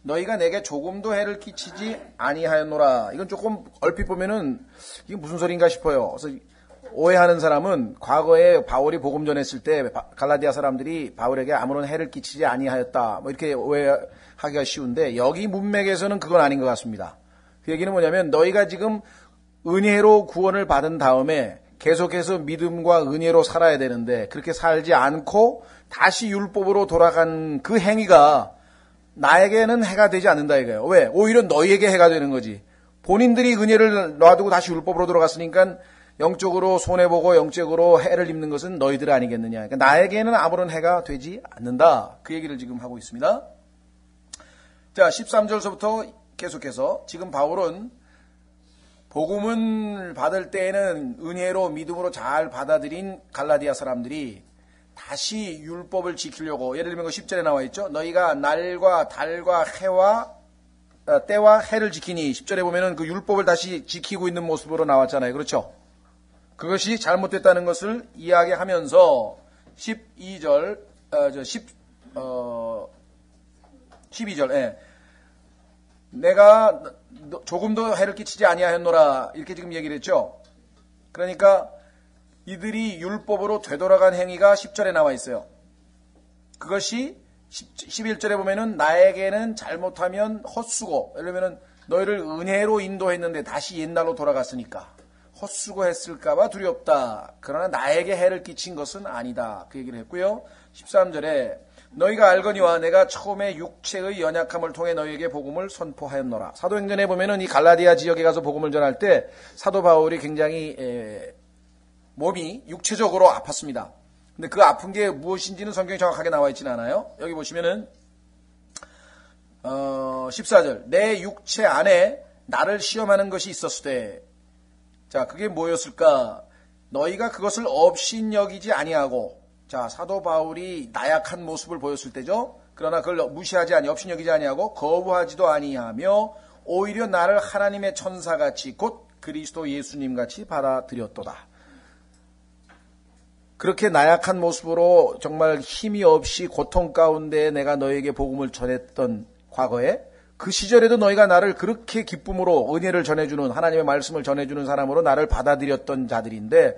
너희가 내게 조금도 해를 끼치지 아니하였노라. 이건 조금 얼핏 보면은 이게 무슨 소린가 싶어요. 그래서 오해하는 사람은 과거에 바울이 복음 전했을 때 갈라디아 사람들이 바울에게 아무런 해를 끼치지 아니하였다. 뭐 이렇게 오해하기가 쉬운데 여기 문맥에서는 그건 아닌 것 같습니다. 그 얘기는 뭐냐면 너희가 지금 은혜로 구원을 받은 다음에 계속해서 믿음과 은혜로 살아야 되는데 그렇게 살지 않고 다시 율법으로 돌아간 그 행위가 나에게는 해가 되지 않는다 이거예요. 왜? 오히려 너희에게 해가 되는 거지. 본인들이 은혜를 놔두고 다시 율법으로 돌아갔으니까 영적으로 손해보고 영적으로 해를 입는 것은 너희들 아니겠느냐. 그러니까 나에게는 아무런 해가 되지 않는다. 그 얘기를 지금 하고 있습니다. 자, 13절서부터 계속해서 지금 바울은 복음을 받을 때에는 은혜로 믿음으로 잘 받아들인 갈라디아 사람들이 다시 율법을 지키려고, 예를 들면 10절에 나와 있죠. 너희가 날과 달과 때와 해를 지키니 10절에 보면은 그 율법을 다시 지키고 있는 모습으로 나왔잖아요. 그렇죠? 그것이 잘못됐다는 것을 이야기하면서 12절, 12절, 예. 내가 조금도 해를 끼치지 아니하였노라. 이렇게 지금 얘기를 했죠. 그러니까 이들이 율법으로 되돌아간 행위가 10절에 나와 있어요. 그것이 11절에 보면은 나에게는 잘못하면 헛수고, 예를 들면 너희를 은혜로 인도했는데 다시 옛날로 돌아갔으니까 헛수고했을까봐 두렵다. 그러나 나에게 해를 끼친 것은 아니다. 그 얘기를 했고요. 13절에 너희가 알거니와 내가 처음에 육체의 연약함을 통해 너희에게 복음을 선포하였노라. 사도행전에 보면은 이 갈라디아 지역에 가서 복음을 전할 때 사도 바울이 굉장히 몸이 육체적으로 아팠습니다. 근데 그 아픈 게 무엇인지는 성경에 정확하게 나와 있지는 않아요. 여기 보시면은 14절 내 육체 안에 나를 시험하는 것이 있었으되, 자, 그게 뭐였을까? 너희가 그것을 업신여기지 아니하고, 자, 사도 바울이 나약한 모습을 보였을 때죠. 그러나 그걸 무시하지 아니, 업신여기지 아니하고 거부하지도 아니하며 오히려 나를 하나님의 천사같이 곧 그리스도 예수님같이 받아들였도다. 그렇게 나약한 모습으로 정말 힘이 없이 고통 가운데 내가 너에게 복음을 전했던 과거에, 그 시절에도 너희가 나를 그렇게 기쁨으로 은혜를 전해주는, 하나님의 말씀을 전해주는 사람으로 나를 받아들였던 자들인데,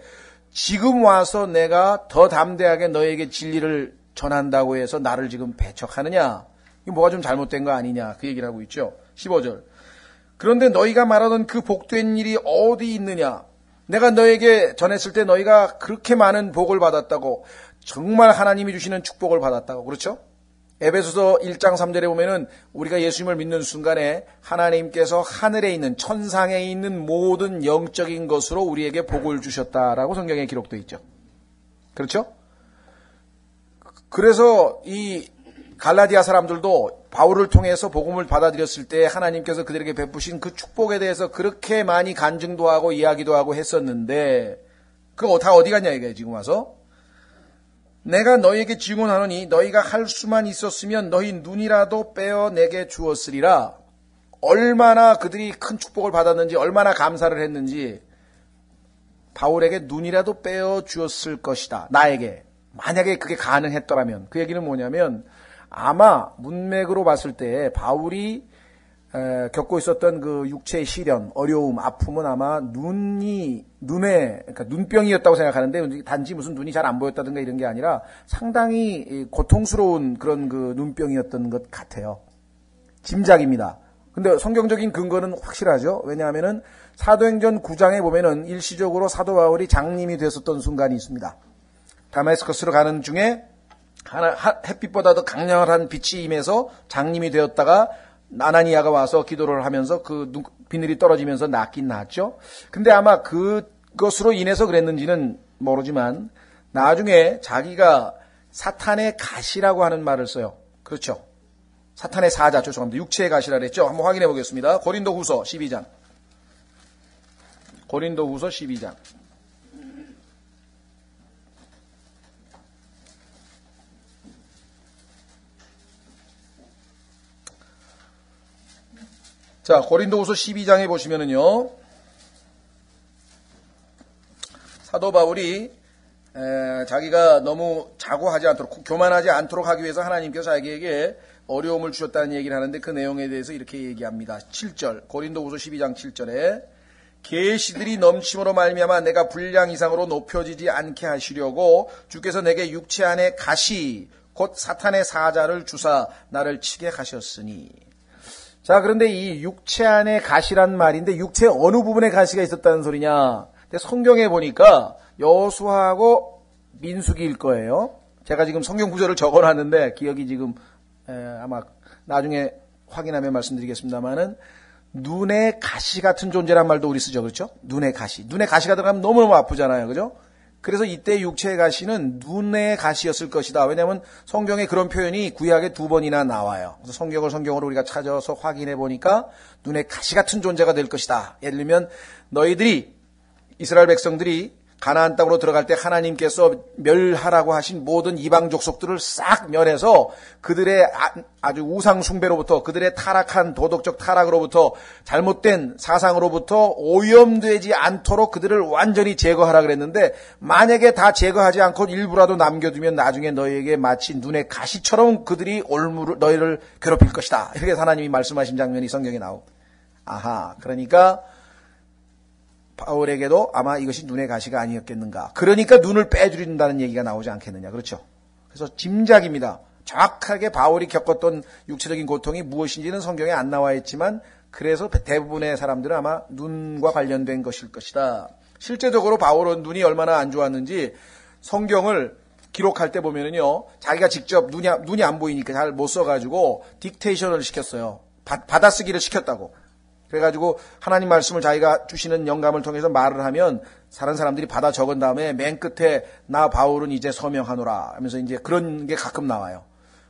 지금 와서 내가 더 담대하게 너에게 진리를 전한다고 해서 나를 지금 배척하느냐? 이거 뭐가 좀 잘못된 거 아니냐? 그 얘기를 하고 있죠. 15절. 그런데 너희가 말하던 그 복된 일이 어디 있느냐? 내가 너에게 전했을 때 너희가 그렇게 많은 복을 받았다고, 정말 하나님이 주시는 축복을 받았다고, 그렇죠? 에베소서 1장 3절에 보면은 우리가 예수님을 믿는 순간에 하나님께서 하늘에 있는, 천상에 있는 모든 영적인 것으로 우리에게 복을 주셨다라고 성경에 기록되어 있죠. 그렇죠? 그래서 이 갈라디아 사람들도 바울을 통해서 복음을 받아들였을 때 하나님께서 그들에게 베푸신 그 축복에 대해서 그렇게 많이 간증도 하고 이야기도 하고 했었는데, 그거 다 어디 갔냐 이거예요. 지금 와서 내가 너희에게 증언하노니 너희가 할 수만 있었으면 너희 눈이라도 빼어 내게 주었으리라. 얼마나 그들이 큰 축복을 받았는지, 얼마나 감사를 했는지, 바울에게 눈이라도 빼어 주었을 것이다. 나에게. 만약에 그게 가능했더라면. 그 얘기는 뭐냐면, 아마 문맥으로 봤을 때 바울이 겪고 있었던 그 육체의 시련, 어려움, 아픔은 아마 그러니까 눈병이었다고 생각하는데, 단지 무슨 눈이 잘 안 보였다든가 이런 게 아니라 상당히 고통스러운 그런 그 눈병이었던 것 같아요. 짐작입니다. 근데 성경적인 근거는 확실하죠. 왜냐하면은 사도행전 9장에 보면은 일시적으로 사도 바울이 장님이 됐었던 순간이 있습니다. 다메스커스로 가는 중에 햇빛보다도 강렬한 빛이 임해서 장님이 되었다가 아나니아가 와서 기도를 하면서 그 비늘이 떨어지면서 낫긴 낫죠. 근데 아마 그것으로 인해서 그랬는지는 모르지만 나중에 자기가 사탄의 가시라고 하는 말을 써요. 그렇죠. 사탄의 사자, 죄송합니다. 육체의 가시라 그랬죠. 한번 확인해 보겠습니다. 고린도후서 12장. 고린도후서 12장. 자, 고린도후서 12장에 보시면은요, 사도 바울이 자기가 너무 자고하지 않도록, 교만하지 않도록 하기 위해서 하나님께서 자기에게 어려움을 주셨다는 얘기를 하는데 그 내용에 대해서 이렇게 얘기합니다. 7절 고린도후서 12장 7절에 계시들이 넘침으로 말미암아 내가 분량 이상으로 높여지지 않게 하시려고 주께서 내게 육체 안에 가시 곧 사탄의 사자를 주사 나를 치게 하셨으니. 자, 그런데 이 육체 안에 가시란 말인데 육체 어느 부분에 가시가 있었다는 소리냐? 근데 성경에 보니까 여호수아하고 민수기일 거예요. 제가 지금 성경 구절을 적어놨는데 기억이 지금 아마 나중에 확인하면 말씀드리겠습니다만은 눈에 가시 같은 존재란 말도 우리 쓰죠. 그렇죠? 눈에 가시. 눈에 가시가 들어가면 너무너무 아프잖아요. 그죠? 그래서 이때 육체의 가시는 눈의 가시였을 것이다. 왜냐하면 성경에 그런 표현이 구약에 2번이나 나와요. 그래서 성경으로 우리가 찾아서 확인해 보니까 눈에 가시 같은 존재가 될 것이다. 예를 들면 너희들이 이스라엘 백성들이 가나안 땅으로 들어갈 때 하나님께서 멸하라고 하신 모든 이방 족속들을 싹 멸해서 그들의 아주 우상 숭배로부터 그들의 타락한 도덕적 타락으로부터 잘못된 사상으로부터 오염되지 않도록 그들을 완전히 제거하라 그랬는데 만약에 다 제거하지 않고 일부라도 남겨두면 나중에 너희에게 마치 눈의 가시처럼 그들이 너희를 괴롭힐 것이다. 이렇게 하나님이 말씀하신 장면이 성경에 나오고. 아하, 그러니까 바울에게도 아마 이것이 눈의 가시가 아니었겠는가. 그러니까 눈을 빼주린다는 얘기가 나오지 않겠느냐. 그렇죠. 그래서 짐작입니다. 정확하게 바울이 겪었던 육체적인 고통이 무엇인지는 성경에 안 나와 있지만 그래서 대부분의 사람들은 아마 눈과 관련된 것일 것이다. 실제적으로 바울은 눈이 얼마나 안 좋았는지 성경을 기록할 때 보면은요, 자기가 직접 눈이 안 보이니까 잘 못 써가지고 딕테이션을 시켰어요. 받아쓰기를 시켰다고. 그래가지고 하나님 말씀을 자기가 주시는 영감을 통해서 말을 하면 다른 사람들이 받아 적은 다음에 맨 끝에 나 바울은 이제 서명하노라 하면서 이제 그런 게 가끔 나와요.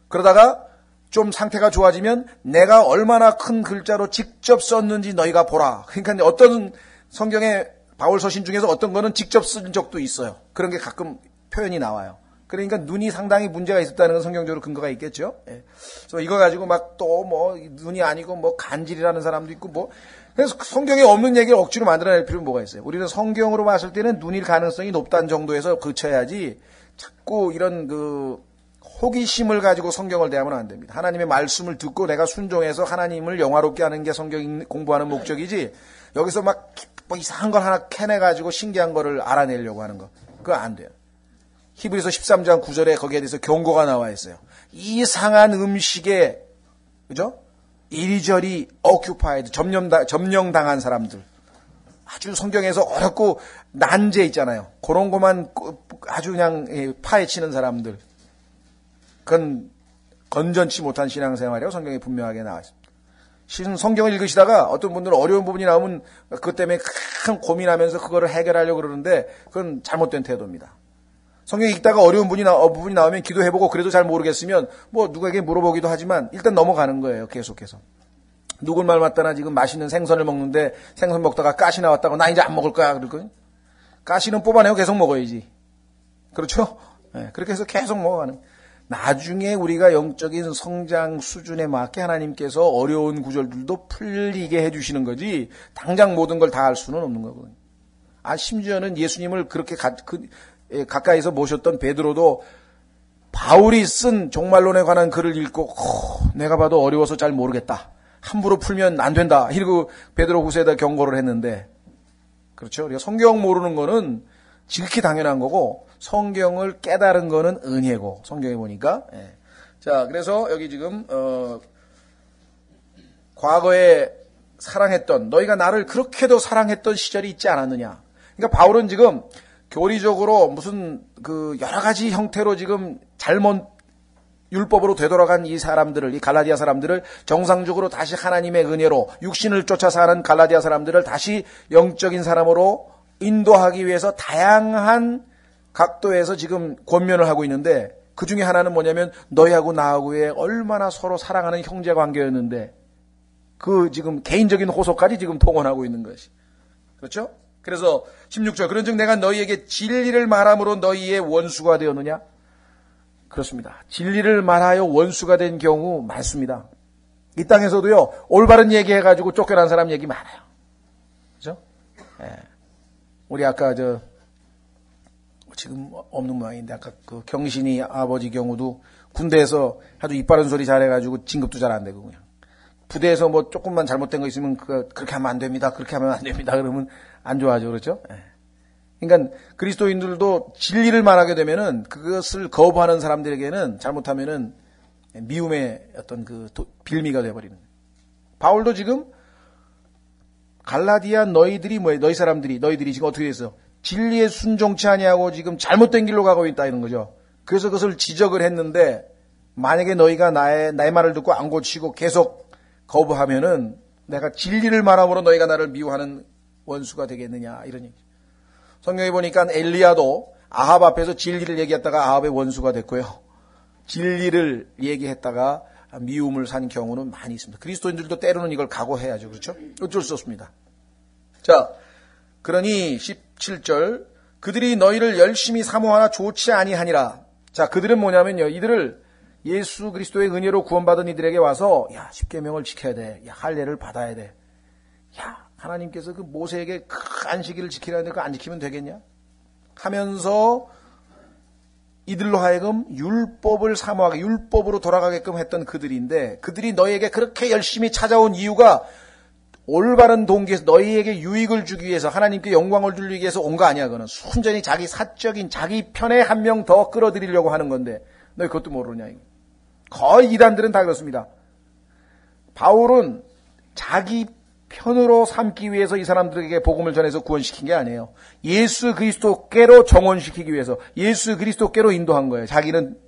그러다가 좀 상태가 좋아지면 내가 얼마나 큰 글자로 직접 썼는지 너희가 보라. 그러니까 어떤 성경의 바울 서신 중에서 어떤 거는 직접 쓴 적도 있어요. 그런 게 가끔 표현이 나와요. 그러니까 눈이 상당히 문제가 있었다는 건 성경적으로 근거가 있겠죠. 예. 그래서 이거 가지고 막 또 뭐 눈이 아니고 뭐 간질이라는 사람도 있고 뭐 그래서 성경에 없는 얘기를 억지로 만들어낼 필요는 뭐가 있어요. 우리는 성경으로 봤을 때는 눈일 가능성이 높다는 정도에서 그쳐야지 자꾸 이런 그 호기심을 가지고 성경을 대하면 안 됩니다. 하나님의 말씀을 듣고 내가 순종해서 하나님을 영화롭게 하는 게 성경 공부하는 목적이지 여기서 막 뭐 이상한 걸 하나 캐내가지고 신기한 거를 알아내려고 하는 거 그거 안 돼요. 히브리서 13장 9절에 거기에 대해서 경고가 나와 있어요. 이상한 음식에 그죠? 이리저리 occupied 점령당한 사람들 아주 성경에서 어렵고 난제 있잖아요. 그런 것만 아주 그냥 파헤치는 사람들 그건 건전치 못한 신앙생활이라고 성경에 분명하게 나와 있습니다. 성경을 읽으시다가 어떤 분들은 어려운 부분이 나오면 그것 때문에 큰 고민하면서 그거를 해결하려고 그러는데 그건 잘못된 태도입니다. 성경 읽다가 어려운 부분이 나오면 기도해보고 그래도 잘 모르겠으면 뭐 누구에게 물어보기도 하지만 일단 넘어가는 거예요. 계속해서. 누굴 말 맞다나 지금 맛있는 생선을 먹는데 생선 먹다가 가시 나왔다고 나 이제 안 먹을 거야. 그러거든. 가시는 뽑아내고 계속 먹어야지. 그렇죠? 네, 그렇게 해서 계속 먹어가는. 나중에 우리가 영적인 성장 수준에 맞게 하나님께서 어려운 구절들도 풀리게 해주시는 거지 당장 모든 걸 다 할 수는 없는 거거든요. 심지어는 예수님을 그렇게 가까이서 모셨던 베드로도 바울이 쓴 종말론에 관한 글을 읽고 내가 봐도 어려워서 잘 모르겠다. 함부로 풀면 안 된다. 이러고 베드로 후서에다 경고를 했는데 그렇죠. 우리가 성경 모르는 거는 지극히 당연한 거고 성경을 깨달은 거는 은혜고 성경에 보니까 자 그래서 여기 지금 과거에 사랑했던 너희가 나를 그렇게도 사랑했던 시절이 있지 않았느냐. 그러니까 바울은 지금 교리적으로 무슨 그 여러 가지 형태로 지금 잘못 율법으로 되돌아간 이 사람들을, 이 갈라디아 사람들을 정상적으로 다시 하나님의 은혜로 육신을 쫓아 사는 갈라디아 사람들을 다시 영적인 사람으로 인도하기 위해서 다양한 각도에서 지금 권면을 하고 있는데 그 중에 하나는 뭐냐면 너희하고 나하고의 얼마나 서로 사랑하는 형제 관계였는데 그 지금 개인적인 호소까지 지금 통원하고 있는 것이. 그렇죠? 그래서 16절 그런즉 내가 너희에게 진리를 말함으로 너희의 원수가 되었느냐? 그렇습니다. 진리를 말하여 원수가 된 경우 많습니다. 이 땅에서도요. 올바른 얘기해가지고 쫓겨난 사람 얘기 많아요. 그렇죠? 우리 아까 지금 없는 모양인데 아까 그 경신이 아버지 경우도 군대에서 아주 이빠른 소리 잘해가지고 진급도 잘 안 되고 그냥 부대에서 뭐 조금만 잘못된 거 있으면 그렇게 하면 안 됩니다. 그렇게 하면 안 됩니다. 그러면 안 좋아하죠. 그렇죠? 그러니까 그리스도인들도 진리를 말하게 되면은 그것을 거부하는 사람들에게는 잘못하면은 미움의 어떤 그 빌미가 되어버리는 거예요. 바울도 지금 갈라디아 너희들이 뭐예요? 너희들이 지금 어떻게 됐어? 진리에 순종치 아니하고 지금 잘못된 길로 가고 있다 이런 거죠. 그래서 그것을 지적을 했는데 만약에 너희가 나의 말을 듣고 안 고치고 계속 거부하면은 내가 진리를 말함으로 너희가 나를 미워하는 원수가 되겠느냐 이런 얘기. 성경에 보니까 엘리야도 아합 앞에서 진리를 얘기했다가 아합의 원수가 됐고요. 진리를 얘기했다가 미움을 산 경우는 많이 있습니다. 그리스도인들도 때로는 이걸 각오해야죠. 그렇죠? 어쩔 수 없습니다. 자, 그러니 17절 그들이 너희를 열심히 사모하나 좋지 아니하니라. 자, 그들은 뭐냐면요. 이들을 예수 그리스도의 은혜로 구원받은 이들에게 와서 야, 십계명을 지켜야 돼. 야, 할례를 받아야 돼. 야, 하나님께서 그 모세에게 그 안식일을 지키라는데 그거 안 지키면 되겠냐? 하면서 이들로 하여금 율법을 사모하게 율법으로 돌아가게끔 했던 그들인데 그들이 너희에게 그렇게 열심히 찾아온 이유가 올바른 동기에서 너희에게 유익을 주기 위해서 하나님께 영광을 돌리기 위해서 온 거 아니야. 그거는 순전히 자기 사적인 자기 편에 한 명 더 끌어들이려고 하는 건데 너희 그것도 모르냐. 거의 이단들은 다 그렇습니다. 바울은 자기 편으로 삼기 위해서 이 사람들에게 복음을 전해서 구원시킨 게 아니에요. 예수 그리스도께로 정원시키기 위해서 예수 그리스도께로 인도한 거예요. 자기는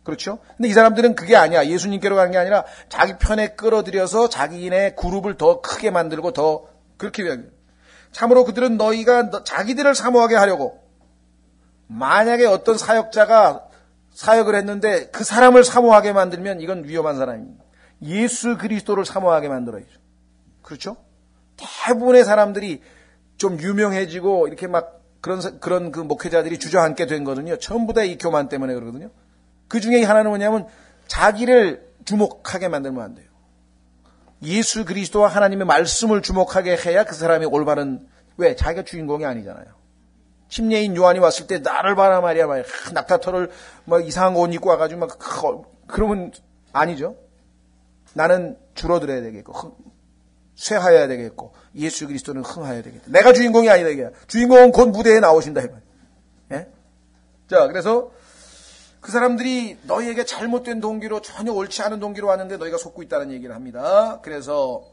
그렇죠? 근데 이 사람들은 그게 아니야. 예수님께로 가는 게 아니라 자기 편에 끌어들여서 자기네 그룹을 더 크게 만들고 더 그렇게 해야 돼요. 참으로 그들은 너희가 자기들을 사모하게 하려고 만약에 어떤 사역자가 사역을 했는데 그 사람을 사모하게 만들면 이건 위험한 사람입니다. 예수 그리스도를 사모하게 만들어야죠. 그렇죠? 대부분의 사람들이 좀 유명해지고 이렇게 막 그런 그 목회자들이 주저앉게 된 거는요. 전부 다 이 교만 때문에 그러거든요. 그 중에 하나는 뭐냐면 자기를 주목하게 만들면 안 돼요. 예수 그리스도와 하나님의 말씀을 주목하게 해야 그 사람이 올바른 왜? 자기가 주인공이 아니잖아요. 침례인 요한이 왔을 때 나를 봐라 말이야. 낙타털을 막 이상한 거 옷 입고 와가지고 막 그러면 아니죠. 나는 줄어들어야 되겠고 쇠하여야 되겠고 예수 그리스도는 흥하여야 되겠다. 내가 주인공이 아니다 이게. 주인공은 곧 무대에 나오신다 이거예요. 예? 자, 그래서 그 사람들이 너희에게 잘못된 동기로 전혀 옳지 않은 동기로 왔는데 너희가 속고 있다는 얘기를 합니다. 그래서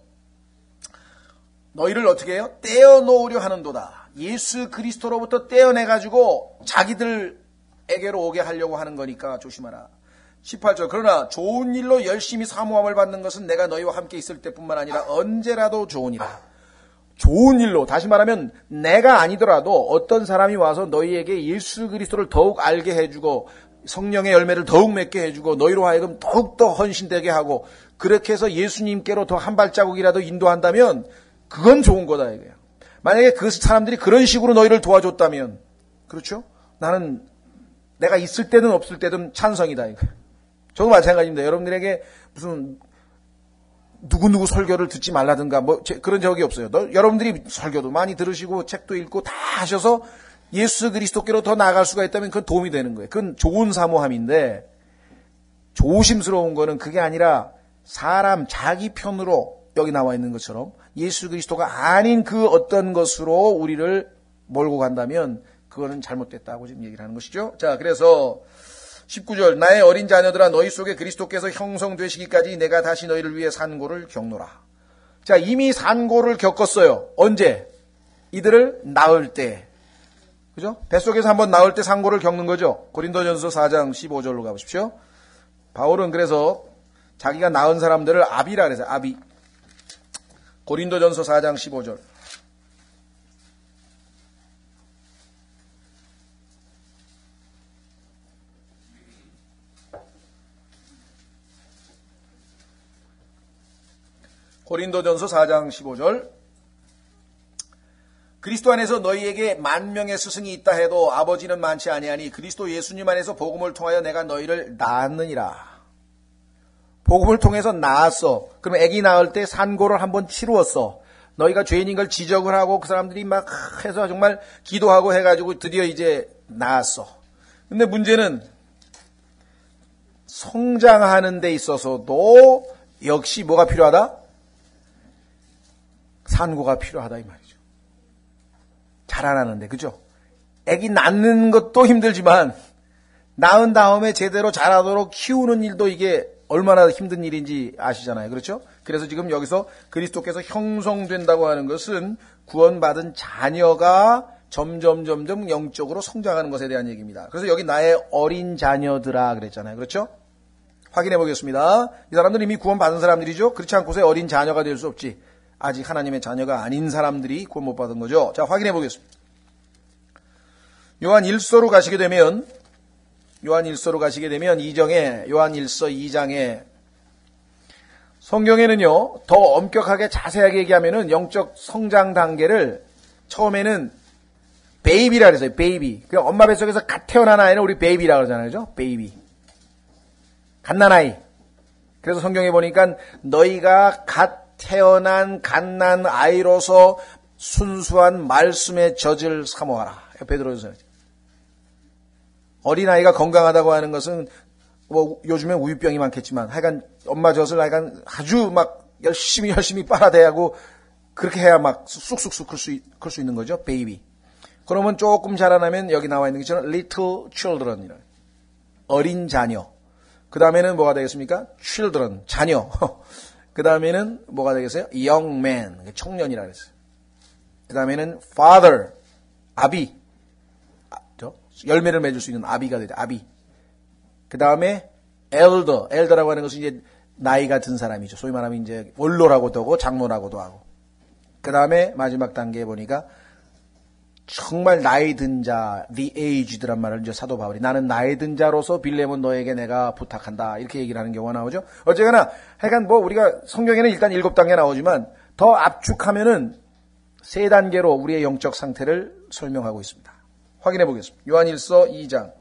너희를 어떻게 해요? 떼어놓으려 하는도다. 예수 그리스도로부터 떼어내가지고 자기들에게로 오게 하려고 하는 거니까 조심하라. 18절 그러나 좋은 일로 열심히 사모함을 받는 것은 내가 너희와 함께 있을 때뿐만 아니라 언제라도 좋으니라. 좋은 일로 다시 말하면 내가 아니더라도 어떤 사람이 와서 너희에게 예수 그리스도를 더욱 알게 해주고 성령의 열매를 더욱 맺게 해주고 너희로 하여금 더욱더 헌신되게 하고 그렇게 해서 예수님께로 더 한 발자국이라도 인도한다면 그건 좋은 거다 이거예요. 만약에 그 사람들이 그런 식으로 너희를 도와줬다면 그렇죠? 나는 내가 있을 때든 없을 때든 찬성이다 이거예요. 저도 마찬가지입니다. 여러분들에게 무슨 누구 설교를 듣지 말라든가 뭐 그런 적이 없어요. 여러분들이 설교도 많이 들으시고 책도 읽고 다 하셔서 예수 그리스도께로 더 나아갈 수가 있다면 그건 도움이 되는 거예요. 그건 좋은 사모함인데 조심스러운 거는 그게 아니라 사람 자기 편으로 여기 나와 있는 것처럼 예수 그리스도가 아닌 그 어떤 것으로 우리를 몰고 간다면 그거는 잘못됐다고 지금 얘기를 하는 것이죠. 자, 그래서 19절 나의 어린 자녀들아 너희 속에 그리스도께서 형성되시기까지 내가 다시 너희를 위해 산고를 겪노라. 자, 이미 산고를 겪었어요. 언제? 이들을 낳을 때. 그죠? 뱃속에서 한번 낳을 때 산고를 겪는 거죠. 고린도전서 4장 15절로 가보십시오. 바울은 그래서 자기가 낳은 사람들을 아비라 그래서 아비. 고린도전서 4장 15절. 고린도전서 4장 15절. 그리스도 안에서 너희에게 만명의 스승이 있다 해도 아버지는 많지 아니하니 그리스도 예수님 안에서 복음을 통하여 내가 너희를 낳았느니라. 복음을 통해서 낳았어. 그럼 아기 낳을 때 산고를 한번 치루었어. 너희가 죄인인 걸 지적을 하고 그 사람들이 막 해서 정말 기도하고 해가지고 드디어 이제 낳았어. 근데 문제는 성장하는 데 있어서도 역시 뭐가 필요하다? 산고가 필요하다 이 말이죠. 자라나는데, 그죠? 애기 낳는 것도 힘들지만 낳은 다음에 제대로 자라도록 키우는 일도 이게 얼마나 힘든 일인지 아시잖아요. 그렇죠? 그래서 지금 여기서 그리스도께서 형성된다고 하는 것은 구원받은 자녀가 점점 영적으로 성장하는 것에 대한 얘기입니다. 그래서 여기 나의 어린 자녀들아 그랬잖아요. 그렇죠? 확인해 보겠습니다. 이 사람들은 이미 구원받은 사람들이죠. 그렇지 않고서 어린 자녀가 될 수 없지. 아직 하나님의 자녀가 아닌 사람들이 구원 못 받은 거죠. 자, 확인해 보겠습니다. 요한 1서로 가시게 되면 2정에 요한 1서 2장에 성경에는요, 더 엄격하게 자세하게 얘기하면은 영적 성장 단계를 처음에는 베이비라 그랬어요. 베이비. 그 엄마 뱃속에서 갓 태어난 아이는 우리 베이비라 그러잖아요. 그죠? 베이비. 갓난아이. 그래서 성경에 보니까 너희가 갓 태어난 갓난 아이로서 순수한 말씀의 젖을 사모하라. 베드로전서. 어린아이가 건강하다고 하는 것은 뭐 요즘엔 우유병이 많겠지만 하여간 엄마 젖을 하여간 아주 막 열심히 빨아대고 그렇게 해야 막 쑥쑥 클 수 있는 거죠. 베이비. 그러면 조금 자라나면 여기 나와 있는 것처럼 little children이라. 어린 자녀. 그 다음에는 뭐가 되겠습니까? children, 자녀. 그 다음에는 뭐가 되겠어요? young man, 청년이라 그랬어요. 그 다음에는 father, 아비. 열매를 맺을 수 있는 아비가 되죠. 아비. 그 다음에 elder라고 하는 것은 이제 나이가 든 사람이죠. 소위 말하면 이제 원로라고도 하고 장로라고도 하고. 그 다음에 마지막 단계에 보니까 정말 나이 든 자, the aged란 말을 이제 사도 바울이 나는 나이 든 자로서 빌레몬 너에게 내가 부탁한다. 이렇게 얘기를 하는 경우가 나오죠. 어쨌거나 하여간 뭐 우리가 성경에는 일단 7단계 나오지만 더 압축하면은 3단계로 우리의 영적 상태를 설명하고 있습니다. 확인해 보겠습니다. 요한 1서 2장.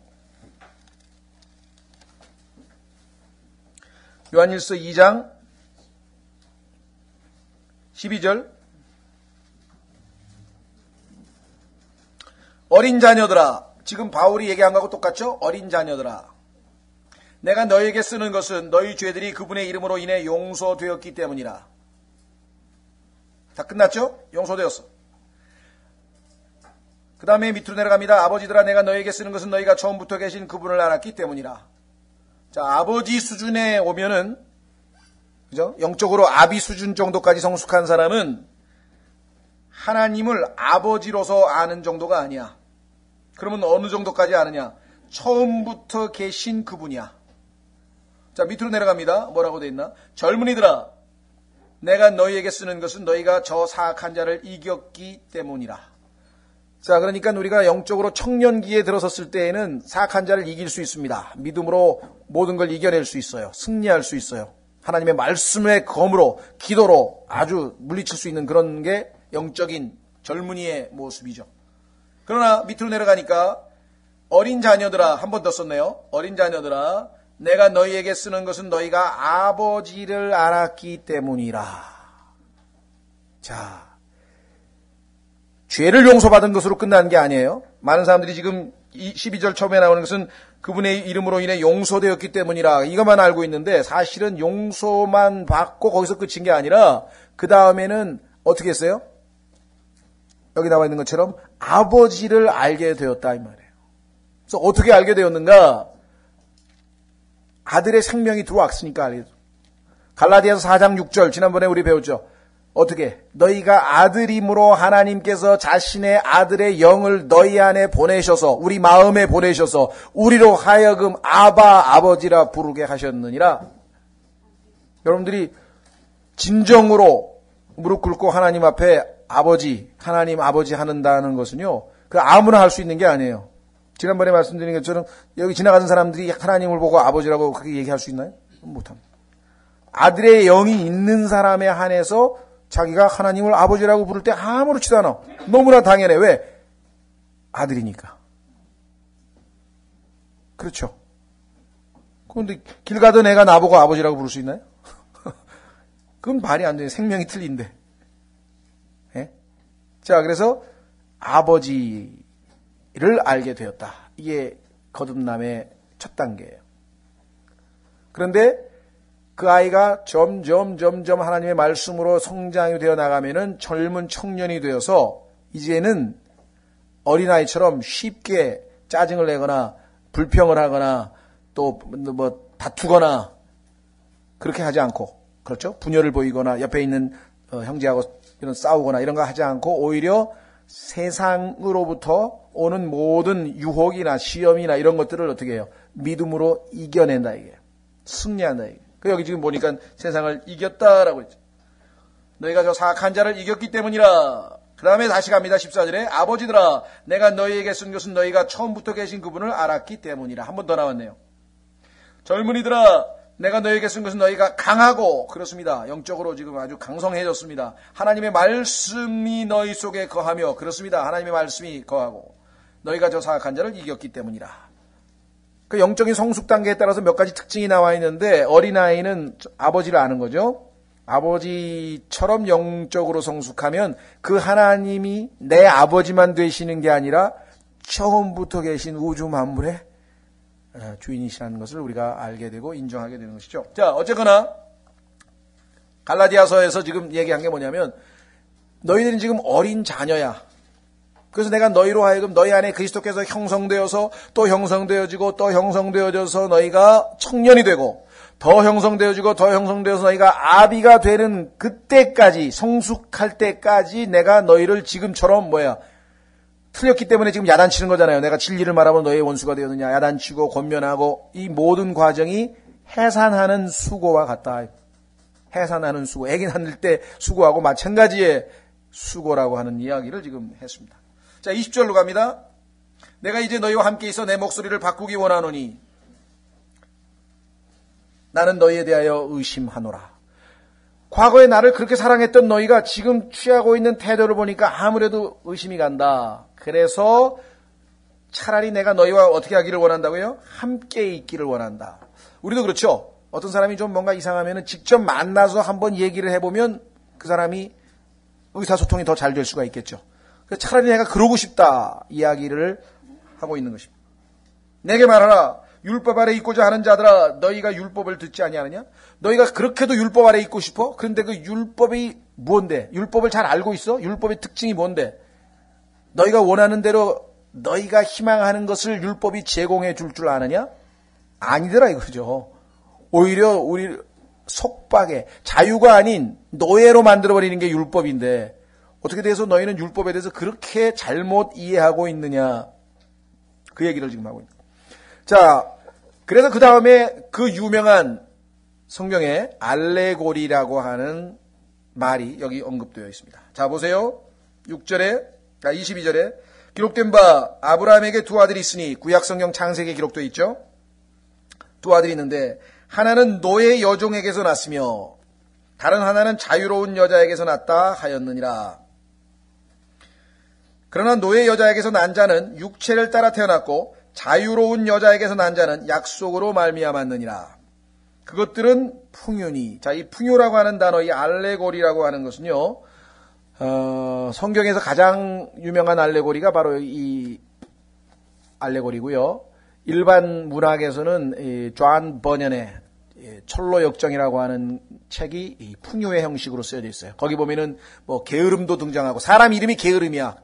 요한 1서 2장 12절. 어린 자녀들아. 지금 바울이 얘기한 거하고 똑같죠? 어린 자녀들아. 내가 너에게 쓰는 것은 너희 죄들이 그분의 이름으로 인해 용서되었기 때문이라. 다 끝났죠? 용서되었어. 그 다음에 밑으로 내려갑니다. 아버지들아 내가 너에게 쓰는 것은 너희가 처음부터 계신 그분을 알았기 때문이라. 자, 아버지 수준에 오면은, 그죠? 영적으로 아비 수준 정도까지 성숙한 사람은 하나님을 아버지로서 아는 정도가 아니야. 그러면 어느 정도까지 아느냐? 처음부터 계신 그분이야. 자, 밑으로 내려갑니다. 뭐라고 돼 있나? 젊은이들아, 내가 너희에게 쓰는 것은 너희가 저 사악한 자를 이겼기 때문이라. 자, 그러니까 우리가 영적으로 청년기에 들어섰을 때에는 사악한 자를 이길 수 있습니다. 믿음으로 모든 걸 이겨낼 수 있어요. 승리할 수 있어요. 하나님의 말씀의 검으로, 기도로 아주 물리칠 수 있는 그런 게 영적인 젊은이의 모습이죠. 그러나 밑으로 내려가니까 어린 자녀들아, 한 번 더 썼네요. 어린 자녀들아, 내가 너희에게 쓰는 것은 너희가 아버지를 알았기 때문이라. 자, 죄를 용서받은 것으로 끝나는 게 아니에요. 많은 사람들이 지금 12절 처음에 나오는 것은 그분의 이름으로 인해 용서되었기 때문이라 이것만 알고 있는데 사실은 용서만 받고 거기서 끝인 게 아니라 그 다음에는 어떻게 했어요? 여기 나와 있는 것처럼 아버지를 알게 되었다 이 말이에요. 그래서 어떻게 알게 되었는가? 아들의 생명이 들어왔으니까 알게 되었어요. 갈라디아서 4장 6절 지난번에 우리 배웠죠. 어떻게? 너희가 아들임으로 하나님께서 자신의 아들의 영을 너희 안에 보내셔서 우리 마음에 보내셔서 우리로 하여금 아바 아버지라 부르게 하셨느니라. 여러분들이 진정으로 무릎 꿇고 하나님 앞에 아버지, 하나님 아버지 하는다는 것은요. 그 아무나 할 수 있는 게 아니에요. 지난번에 말씀드린 것처럼 여기 지나가는 사람들이 하나님을 보고 아버지라고 그렇게 얘기할 수 있나요? 못합니다. 아들의 영이 있는 사람에 한해서 자기가 하나님을 아버지라고 부를 때 아무렇지도 않아. 너무나 당연해. 왜? 아들이니까. 그렇죠. 그런데 길 가던 애가 나보고 아버지라고 부를 수 있나요? 그건 말이 안 돼. 생명이 틀린데. 예? 자, 그래서 아버지를 알게 되었다. 이게 거듭남의 첫 단계예요. 그런데 그 아이가 점점 하나님의 말씀으로 성장이 되어 나가면은 젊은 청년이 되어서 이제는 어린아이처럼 쉽게 짜증을 내거나 불평을 하거나 또 뭐 다투거나 그렇게 하지 않고, 그렇죠? 분열을 보이거나 옆에 있는 형제하고 이런 싸우거나 이런 거 하지 않고 오히려 세상으로부터 오는 모든 유혹이나 시험이나 이런 것들을 어떻게 해요? 믿음으로 이겨낸다 이게. 승리한다 이게. 여기 지금 보니까 세상을 이겼다라고 했죠. 너희가 저 사악한 자를 이겼기 때문이라. 그 다음에 다시 갑니다. 14절에 아버지들아 내가 너희에게 쓴 것은 너희가 처음부터 계신 그분을 알았기 때문이라. 한 번 더 나왔네요. 젊은이들아 내가 너희에게 쓴 것은 너희가 강하고, 그렇습니다. 영적으로 지금 아주 강성해졌습니다. 하나님의 말씀이 너희 속에 거하며, 그렇습니다. 하나님의 말씀이 거하고 너희가 저 사악한 자를 이겼기 때문이라. 그 영적인 성숙 단계에 따라서 몇 가지 특징이 나와 있는데 어린아이는 아버지를 아는 거죠. 아버지처럼 영적으로 성숙하면 그 하나님이 내 아버지만 되시는 게 아니라 처음부터 계신 우주 만물의 주인이시라는 것을 우리가 알게 되고 인정하게 되는 것이죠. 자, 어쨌거나 갈라디아서에서 지금 얘기한 게 뭐냐면 너희들은 지금 어린 자녀야. 그래서 내가 너희로 하여금 너희 안에 그리스도께서 형성되어서 또 형성되어지고 또 형성되어져서 너희가 청년이 되고 더 형성되어지고 더 형성되어서 너희가 아비가 되는 그때까지, 성숙할 때까지 내가 너희를 지금처럼 틀렸기 때문에 지금 야단치는 거잖아요. 내가 진리를 말하면 너희의 원수가 되었느냐. 야단치고 권면하고 이 모든 과정이 해산하는 수고와 같다. 해산하는 수고. 애기 낳을 때 수고하고 마찬가지의 수고라고 하는 이야기를 지금 했습니다. 자, 20절로 갑니다. 내가 이제 너희와 함께 있어 내 목소리를 바꾸기 원하노니 나는 너희에 대하여 의심하노라. 과거에 나를 그렇게 사랑했던 너희가 지금 취하고 있는 태도를 보니까 아무래도 의심이 간다. 그래서 차라리 내가 너희와 어떻게 하기를 원한다고요? 함께 있기를 원한다. 우리도 그렇죠. 어떤 사람이 좀 뭔가 이상하면 직접 만나서 한번 얘기를 해보면 그 사람이 의사소통이 더 잘 될 수가 있겠죠. 그래서 차라리 내가 그러고 싶다 이야기를 하고 있는 것입니다. 내게 말하라. 율법 아래 있고자 하는 자들아 너희가 율법을 듣지 아니하느냐? 너희가 그렇게도 율법 아래 있고 싶어? 그런데 그 율법이 뭔데? 율법을 잘 알고 있어? 율법의 특징이 뭔데? 너희가 원하는 대로 너희가 희망하는 것을 율법이 제공해 줄 줄 아느냐? 아니더라 이거죠. 오히려 우리 속박에 자유가 아닌 노예로 만들어버리는 게 율법인데 어떻게 돼서 너희는 율법에 대해서 그렇게 잘못 이해하고 있느냐? 그 얘기를 지금 하고 있는 거예요. 자, 그래서 그 다음에 그 유명한 성경에 알레고리라고 하는 말이 여기 언급되어 있습니다. 자, 보세요. 22절에 기록된 바 아브라함에게 두 아들이 있으니 구약성경 창세기에 기록되어 있죠. 두 아들이 있는데 하나는 노예 여종에게서 났으며 다른 하나는 자유로운 여자에게서 났다 하였느니라. 그러나 노예 여자에게서 난 자는 육체를 따라 태어났고 자유로운 여자에게서 난 자는 약속으로 말미암았느니라. 그것들은 풍요니. 자, 이 풍요라고 하는 단어, 이 알레고리라고 하는 것은요, 성경에서 가장 유명한 알레고리가 바로 이 알레고리고요. 일반 문학에서는 이 존 버년의 철로 역정이라고 하는 책이 이 풍요의 형식으로 쓰여져 있어요. 거기 보면은 뭐 게으름도 등장하고 사람 이름이 게으름이야.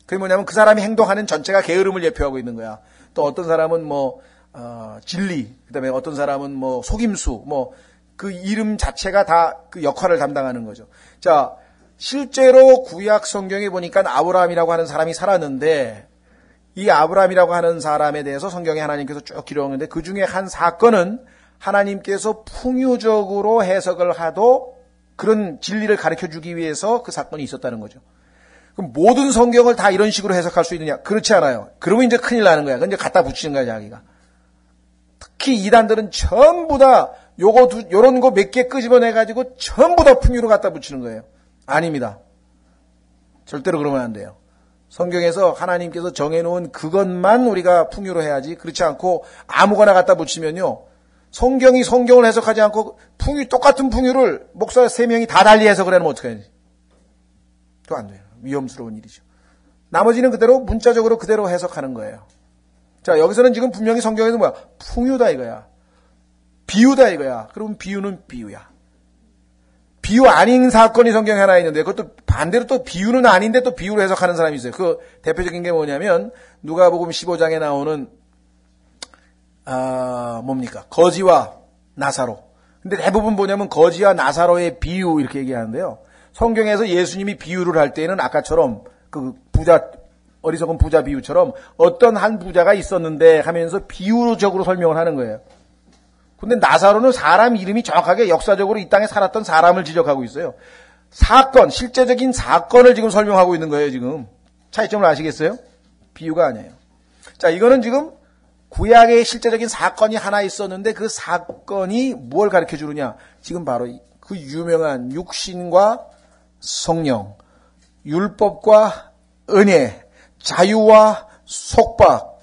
그게 뭐냐면 그 사람이 행동하는 전체가 게으름을 예표하고 있는 거야. 또 어떤 사람은 진리, 그 다음에 어떤 사람은 속임수, 그 이름 자체가 다 그 역할을 담당하는 거죠. 자, 실제로 구약 성경에 보니까 아브라함이라고 하는 사람이 살았는데 이 아브라함이라고 하는 사람에 대해서 성경에 하나님께서 쭉 기록하는데 그 중에 한 사건은 하나님께서 풍요적으로 해석을 하도 그런 진리를 가르쳐 주기 위해서 그 사건이 있었다는 거죠. 그럼 모든 성경을 다 이런 식으로 해석할 수 있느냐? 그렇지 않아요. 그러면 이제 큰일 나는 거야. 그건 이제 갖다 붙이는 거야, 자기가. 특히 이단들은 전부 다 요런 거 몇 개 끄집어내가지고 전부 다 풍요로 갖다 붙이는 거예요. 아닙니다. 절대로 그러면 안 돼요. 성경에서 하나님께서 정해놓은 그것만 우리가 풍요로 해야지. 그렇지 않고 아무거나 갖다 붙이면요. 성경이 성경을 해석하지 않고 똑같은 풍요를 목사 3명이 다 달리 해석을 하면 어떡하지? 그거 안 돼요. 위험스러운 일이죠. 나머지는 그대로 문자적으로 그대로 해석하는 거예요. 자, 여기서는 지금 분명히 성경에서 풍요다 이거야. 비유다 이거야. 그러면 비유는 비유야. 비유 아닌 사건이 성경에 하나 있는데 그것도 반대로 또 비유는 아닌데 또 비유로 해석하는 사람이 있어요. 그 대표적인 게 뭐냐면 누가복음 15장에 나오는 뭡니까? 거지와 나사로. 근데 대부분 뭐냐면 거지와 나사로의 비유 이렇게 얘기하는데요. 성경에서 예수님이 비유를 할 때는 아까처럼 그 어리석은 부자 비유처럼 어떤 한 부자가 있었는데 하면서 비유적으로 설명을 하는 거예요. 근데 나사로는 사람 이름이 정확하게 역사적으로 이 땅에 살았던 사람을 지적하고 있어요. 사건, 실제적인 사건을 지금 설명하고 있는 거예요, 지금. 차이점을 아시겠어요? 비유가 아니에요. 자, 이거는 지금 구약의 실제적인 사건이 하나 있었는데 그 사건이 뭘 가르쳐 주느냐? 지금 바로 그 유명한 육신과 성령, 율법과 은혜, 자유와 속박.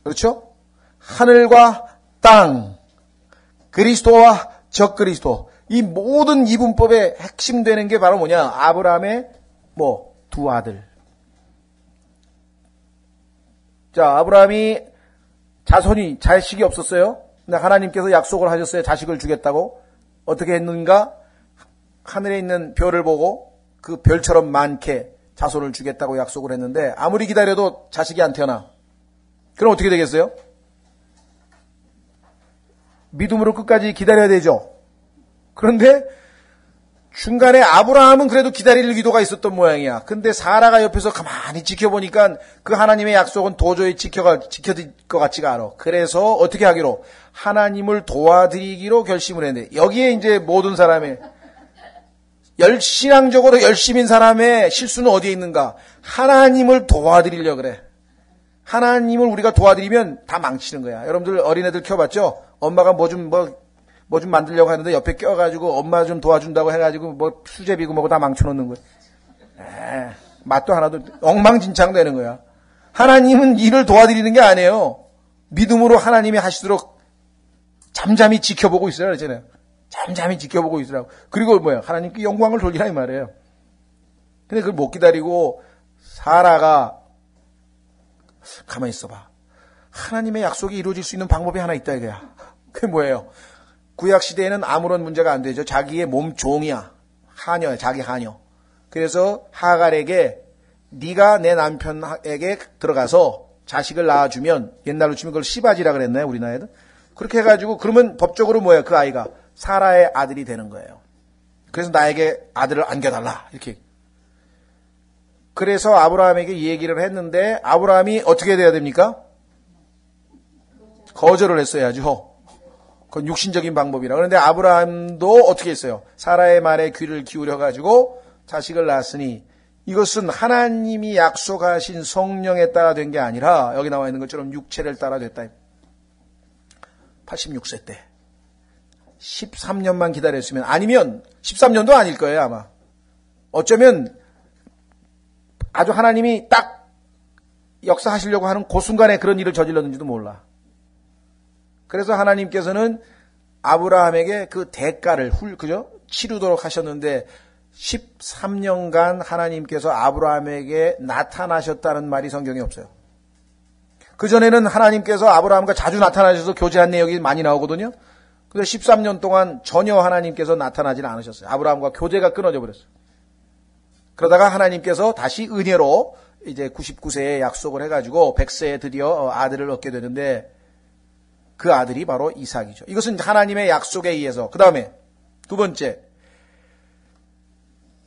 그렇죠? 하늘과 땅, 그리스도와 적그리스도. 이 모든 이분법의 핵심 되는 게 바로 뭐냐? 아브라함의 두 아들. 자, 아브라함이 자식이 없었어요. 근데 하나님께서 약속을 하셨어요. 자식을 주겠다고. 어떻게 했는가? 하늘에 있는 별을 보고 그 별처럼 많게 자손을 주겠다고 약속을 했는데 아무리 기다려도 자식이 안 태어나. 그럼 어떻게 되겠어요? 믿음으로 끝까지 기다려야 되죠. 그런데 중간에 아브라함은 그래도 기다릴 기도가 있었던 모양이야. 근데 사라가 옆에서 가만히 지켜보니까 그 하나님의 약속은 도저히 지켜질 것 같지가 않아. 그래서 어떻게 하기로? 하나님을 도와드리기로 결심을 했는데 여기에 이제 모든 사람의 신앙적으로 열심인 사람의 실수는 어디에 있는가? 하나님을 도와드리려고 그래. 하나님을 우리가 도와드리면 다 망치는 거야. 여러분들 어린애들 키워봤죠? 엄마가 뭐 좀 만들려고 하는데 옆에 껴가지고 엄마 좀 도와준다고 해가지고 수제비고 뭐고 다 망쳐놓는 거야. 맛도 하나도 엉망진창 되는 거야. 하나님은 일을 도와드리는 게 아니에요. 믿음으로 하나님이 하시도록 잠잠히 지켜보고 있으라 그랬잖아요. 잠잠히 지켜보고 있으라고. 그리고 하나님께 영광을 돌리라 이 말이에요. 근데 그걸 못 기다리고 사라가 가만히 있어봐. 하나님의 약속이 이루어질 수 있는 방법이 하나 있다 이거야. 그게 뭐예요? 구약 시대에는 아무런 문제가 안 되죠. 자기의 몸 종이야. 하녀야, 자기 하녀. 그래서 하갈에게 네가 내 남편에게 들어가서 자식을 낳아주면 옛날로 치면 그걸 시바지라 그랬나요? 우리나라에도. 그렇게 해가지고 그러면 법적으로 뭐예요? 그 아이가 사라의 아들이 되는 거예요. 그래서 나에게 아들을 안겨달라 이렇게. 그래서 아브라함에게 이 얘기를 했는데 아브라함이 어떻게 돼야 됩니까? 거절을 했어야죠. 그건 육신적인 방법이라. 그런데 아브라함도 어떻게 했어요? 사라의 말에 귀를 기울여가지고 자식을 낳았으니 이것은 하나님이 약속하신 성령에 따라 된 게 아니라 여기 나와 있는 것처럼 육체를 따라 됐다. 86세 때 13년만 기다렸으면, 아니면 13년도 아닐 거예요 아마. 어쩌면 아주 하나님이 딱 역사하시려고 하는 그 순간에 그런 일을 저질렀는지도 몰라. 그래서 하나님께서는 아브라함에게 그 대가를 치르도록 하셨는데 13년간 하나님께서 아브라함에게 나타나셨다는 말이 성경에 없어요. 그전에는 하나님께서 아브라함과 자주 나타나셔서 교제한 내용이 많이 나오거든요. 근데 13년 동안 전혀 하나님께서 나타나지는 않으셨어요. 아브라함과 교제가 끊어져 버렸어요. 그러다가 하나님께서 다시 은혜로 이제 99세에 약속을 해가지고 100세에 드디어 아들을 얻게 되는데 그 아들이 바로 이삭이죠. 이것은 하나님의 약속에 의해서. 그 다음에 두 번째,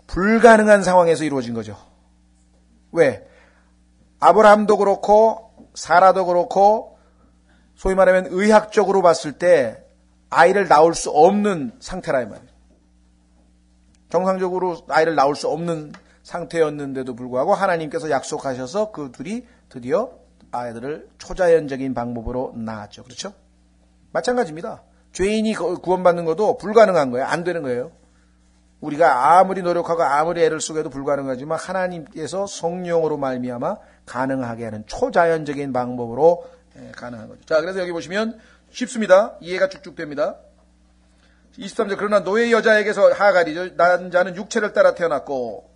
불가능한 상황에서 이루어진 거죠. 왜? 아브라함도 그렇고 사라도 그렇고 소위 말하면 의학적으로 봤을 때 아이를 낳을 수 없는 상태라 이 말이에요. 정상적으로 아이를 낳을 수 없는 상태였는데도 불구하고 하나님께서 약속하셔서 그 둘이 드디어 아이들을 초자연적인 방법으로 낳았죠. 그렇죠? 마찬가지입니다. 죄인이 구원받는 것도 불가능한 거예요. 안 되는 거예요. 우리가 아무리 노력하고 아무리 애를 쓰고도 불가능하지만 하나님께서 성령으로 말미암아 가능하게 하는 초자연적인 방법으로 가능한 거죠. 자, 그래서 여기 보시면 쉽습니다. 이해가 쭉쭉 됩니다. 23절, 그러나 노예 여자에게서 하갈이죠. 난 자는 육체를 따라 태어났고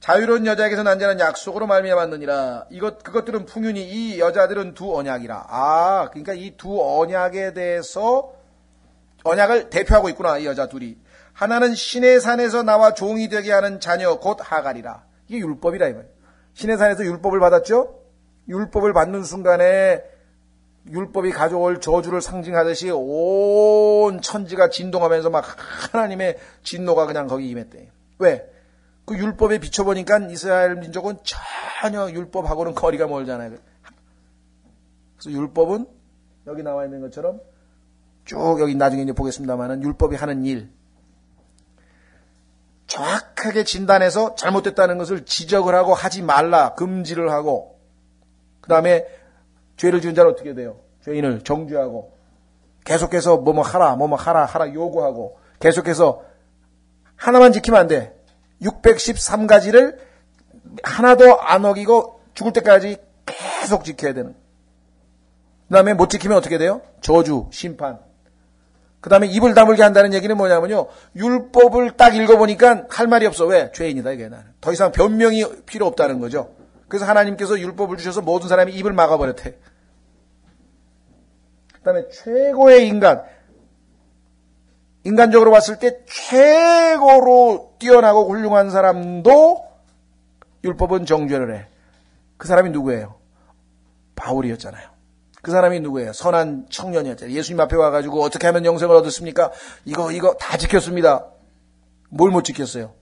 자유로운 여자에게서 난 자는 약속으로 말미암았느니라. 그것들은 풍윤이 이 여자들은 두 언약이라. 그러니까 이 두 언약에 대해서 언약을 대표하고 있구나. 이 여자 둘이. 하나는 신의 산에서 나와 종이 되게 하는 자녀 곧 하갈이라. 이게 율법이라 이 말이에요. 신의 산에서 율법을 받았죠. 율법을 받는 순간에 율법이 가져올 저주를 상징하듯이 온 천지가 진동하면서 막 하나님의 진노가 그냥 거기 임했대. 왜? 그 율법에 비춰보니까 이스라엘 민족은 전혀 율법하고는 거리가 멀잖아요. 그래서 율법은 여기 나와 있는 것처럼 쭉 여기 나중에 이제 보겠습니다만은 율법이 하는 일. 정확하게 진단해서 잘못됐다는 것을 지적을 하고 하지 말라, 금지를 하고, 그 다음에 죄를 지은 자는 어떻게 돼요? 죄인을 정죄하고, 계속해서 뭐뭐 하라 요구하고, 계속해서 하나만 지키면 안 돼. 613가지를 하나도 안 어기고 죽을 때까지 계속 지켜야 되는. 그 다음에 못 지키면 어떻게 돼요? 저주, 심판. 그 다음에 입을 다물게 한다는 얘기는 뭐냐면요. 율법을 딱 읽어보니까 할 말이 없어. 왜? 죄인이다, 이게 나는. 더 이상 변명이 필요 없다는 거죠. 그래서 하나님께서 율법을 주셔서 모든 사람이 입을 막아버렸대. 그 다음에 최고의 인간적으로 봤을 때 최고로 뛰어나고 훌륭한 사람도 율법은 정죄를 해. 그 사람이 누구예요? 바울이었잖아요. 그 사람이 누구예요? 선한 청년이었잖아요. 예수님 앞에 와가지고 어떻게 하면 영생을 얻었습니까? 이거 다 지켰습니다. 뭘 못 지켰어요?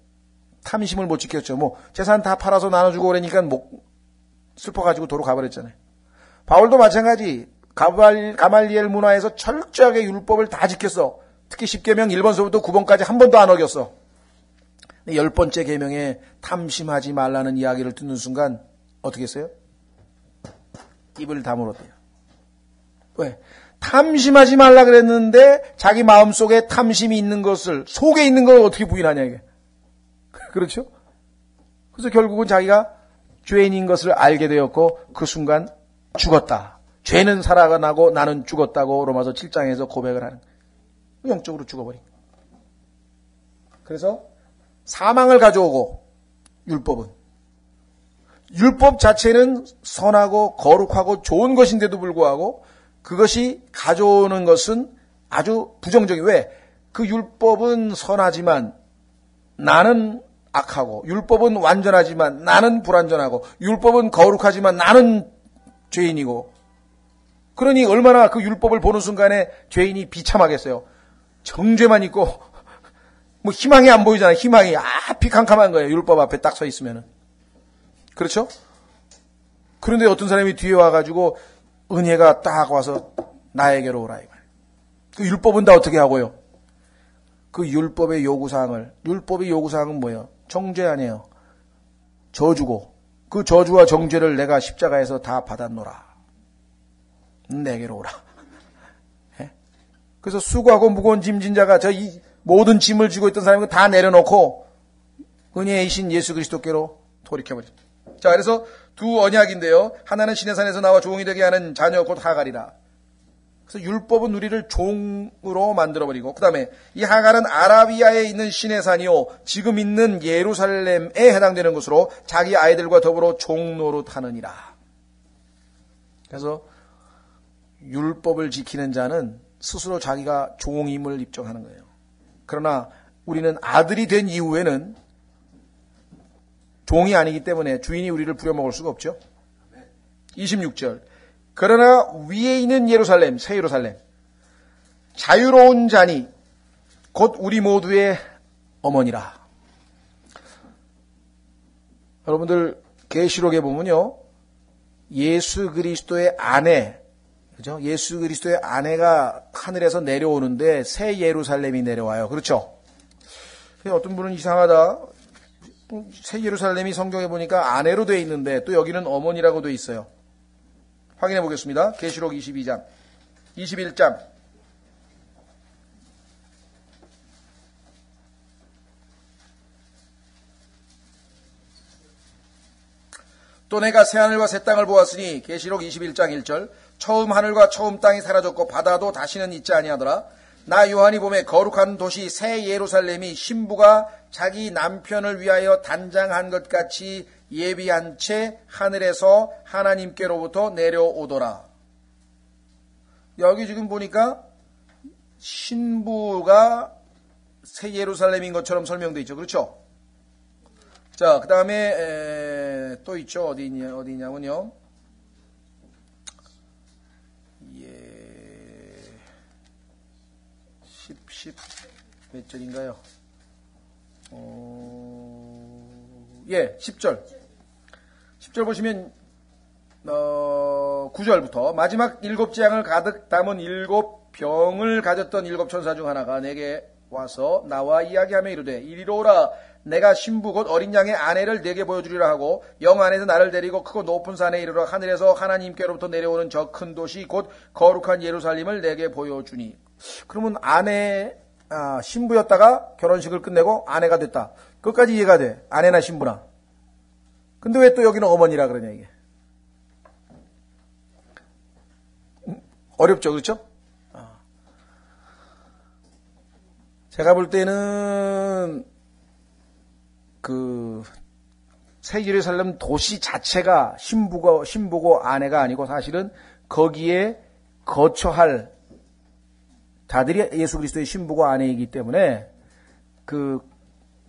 탐심을 못 지켰죠. 재산 다 팔아서 나눠주고 그러니까 슬퍼가지고 도로 가버렸잖아요. 바울도 마찬가지. 가말리엘 문화에서 철저하게 율법을 다 지켰어. 특히 10계명 1번서부터 9번까지 한 번도 안 어겼어. 10번째 계명에 탐심하지 말라는 이야기를 듣는 순간 어떻게 했어요? 입을 다물었대요. 왜? 탐심하지 말라 그랬는데 자기 마음속에 탐심이 있는 것을, 속에 있는 걸 어떻게 부인하냐 이게. 그렇죠? 그래서 결국은 자기가 죄인인 것을 알게 되었고 그 순간 죽었다. 죄는 살아나고 나는 죽었다고 로마서 7장에서 고백을 하는 거예요. 영적으로 죽어버린 거예요. 그래서 사망을 가져오고 율법 자체는 선하고 거룩하고 좋은 것인데도 불구하고 그것이 가져오는 것은 아주 부정적이에요. 왜? 그 율법은 선하지만 나는 악하고, 율법은 완전하지만 나는 불완전하고, 율법은 거룩하지만 나는 죄인이고. 그러니 얼마나 그 율법을 보는 순간에 죄인이 비참하겠어요. 정죄만 있고 희망이 안 보이잖아요. 희망이 앞이 캄캄한 거예요. 율법 앞에 딱 서 있으면은. 그렇죠? 그런데 어떤 사람이 뒤에 와가지고 은혜가 딱 와서 나에게로 오라. 그 율법은 다 어떻게 하고요? 그 율법의 요구사항은 뭐예요? 정죄 아니에요. 저주고, 그 저주와 정죄를 내가 십자가에서 다 받았노라. 내게로 오라. 예? 그래서 수고하고 무거운 짐진 자가 이 모든 짐을 지고 있던 사람이 다 내려놓고 은혜이신 예수 그리스도께로 돌이켜버렸습니다. 자, 그래서 두 언약인데요. 하나는 신의 산에서 나와 종이 되게 하는 자녀 곧 하갈이라. 그래서 율법은 우리를 종으로 만들어버리고, 그 다음에 이 하갈은 아라비아에 있는 신의 산이요 지금 있는 예루살렘에 해당되는 것으로 자기 아이들과 더불어 종노릇 하느니라. 그래서 율법을 지키는 자는 스스로 자기가 종임을 입증하는 거예요. 그러나 우리는 아들이 된 이후에는 종이 아니기 때문에 주인이 우리를 부려먹을 수가 없죠. 26절. 그러나 위에 있는 예루살렘, 새 예루살렘, 자유로운 자니 곧 우리 모두의 어머니라. 여러분들 계시록에 보면요, 예수 그리스도의 아내, 그죠? 예수 그리스도의 아내가 하늘에서 내려오는데 새 예루살렘이 내려와요. 그렇죠? 어떤 분은 이상하다. 새 예루살렘이 성경에 보니까 아내로 되어 있는데 또 여기는 어머니라고 되어 있어요. 확인해 보겠습니다. 계시록 22장, 21장. 또 내가 새 하늘과 새 땅을 보았으니, 계시록 21장 1절, 처음 하늘과 처음 땅이 사라졌고 바다도 다시는 있지 아니하더라. 나 요한이 보매 거룩한 도시 새 예루살렘이 신부가 자기 남편을 위하여 단장한 것 같이 예비한 채 하늘에서 하나님께로부터 내려오더라. 여기 지금 보니까 신부가 새 예루살렘인 것처럼 설명되어 있죠. 그렇죠? 자, 그 다음에 또 있죠. 어디냐면요. 예, 10 몇 절인가요? 10절. 10절 보시면 9절부터 마지막 7재앙을 가득 담은 7병을 가졌던 7천사 중 하나가 내게 와서 나와 이야기하며 이르되 이리로 오라. 내가 신부 곧 어린 양의 아내를 내게 보여주리라 하고 영 안에서 나를 데리고 크고 높은 산에 이르러 하늘에서 하나님께로부터 내려오는 저 큰 도시 곧 거룩한 예루살렘을 내게 보여주니. 그러면 신부였다가 결혼식을 끝내고 아내가 됐다. 그것까지 이해가 돼. 아내나 신부나. 근데 왜 또 여기는 어머니라 그러냐 이게. 어렵죠, 그렇죠? 제가 볼 때는 새 예루살렘 도시 자체가 신부고 아내가 아니고 사실은 거기에 거처할 자들이 예수 그리스도의 신부고 아내이기 때문에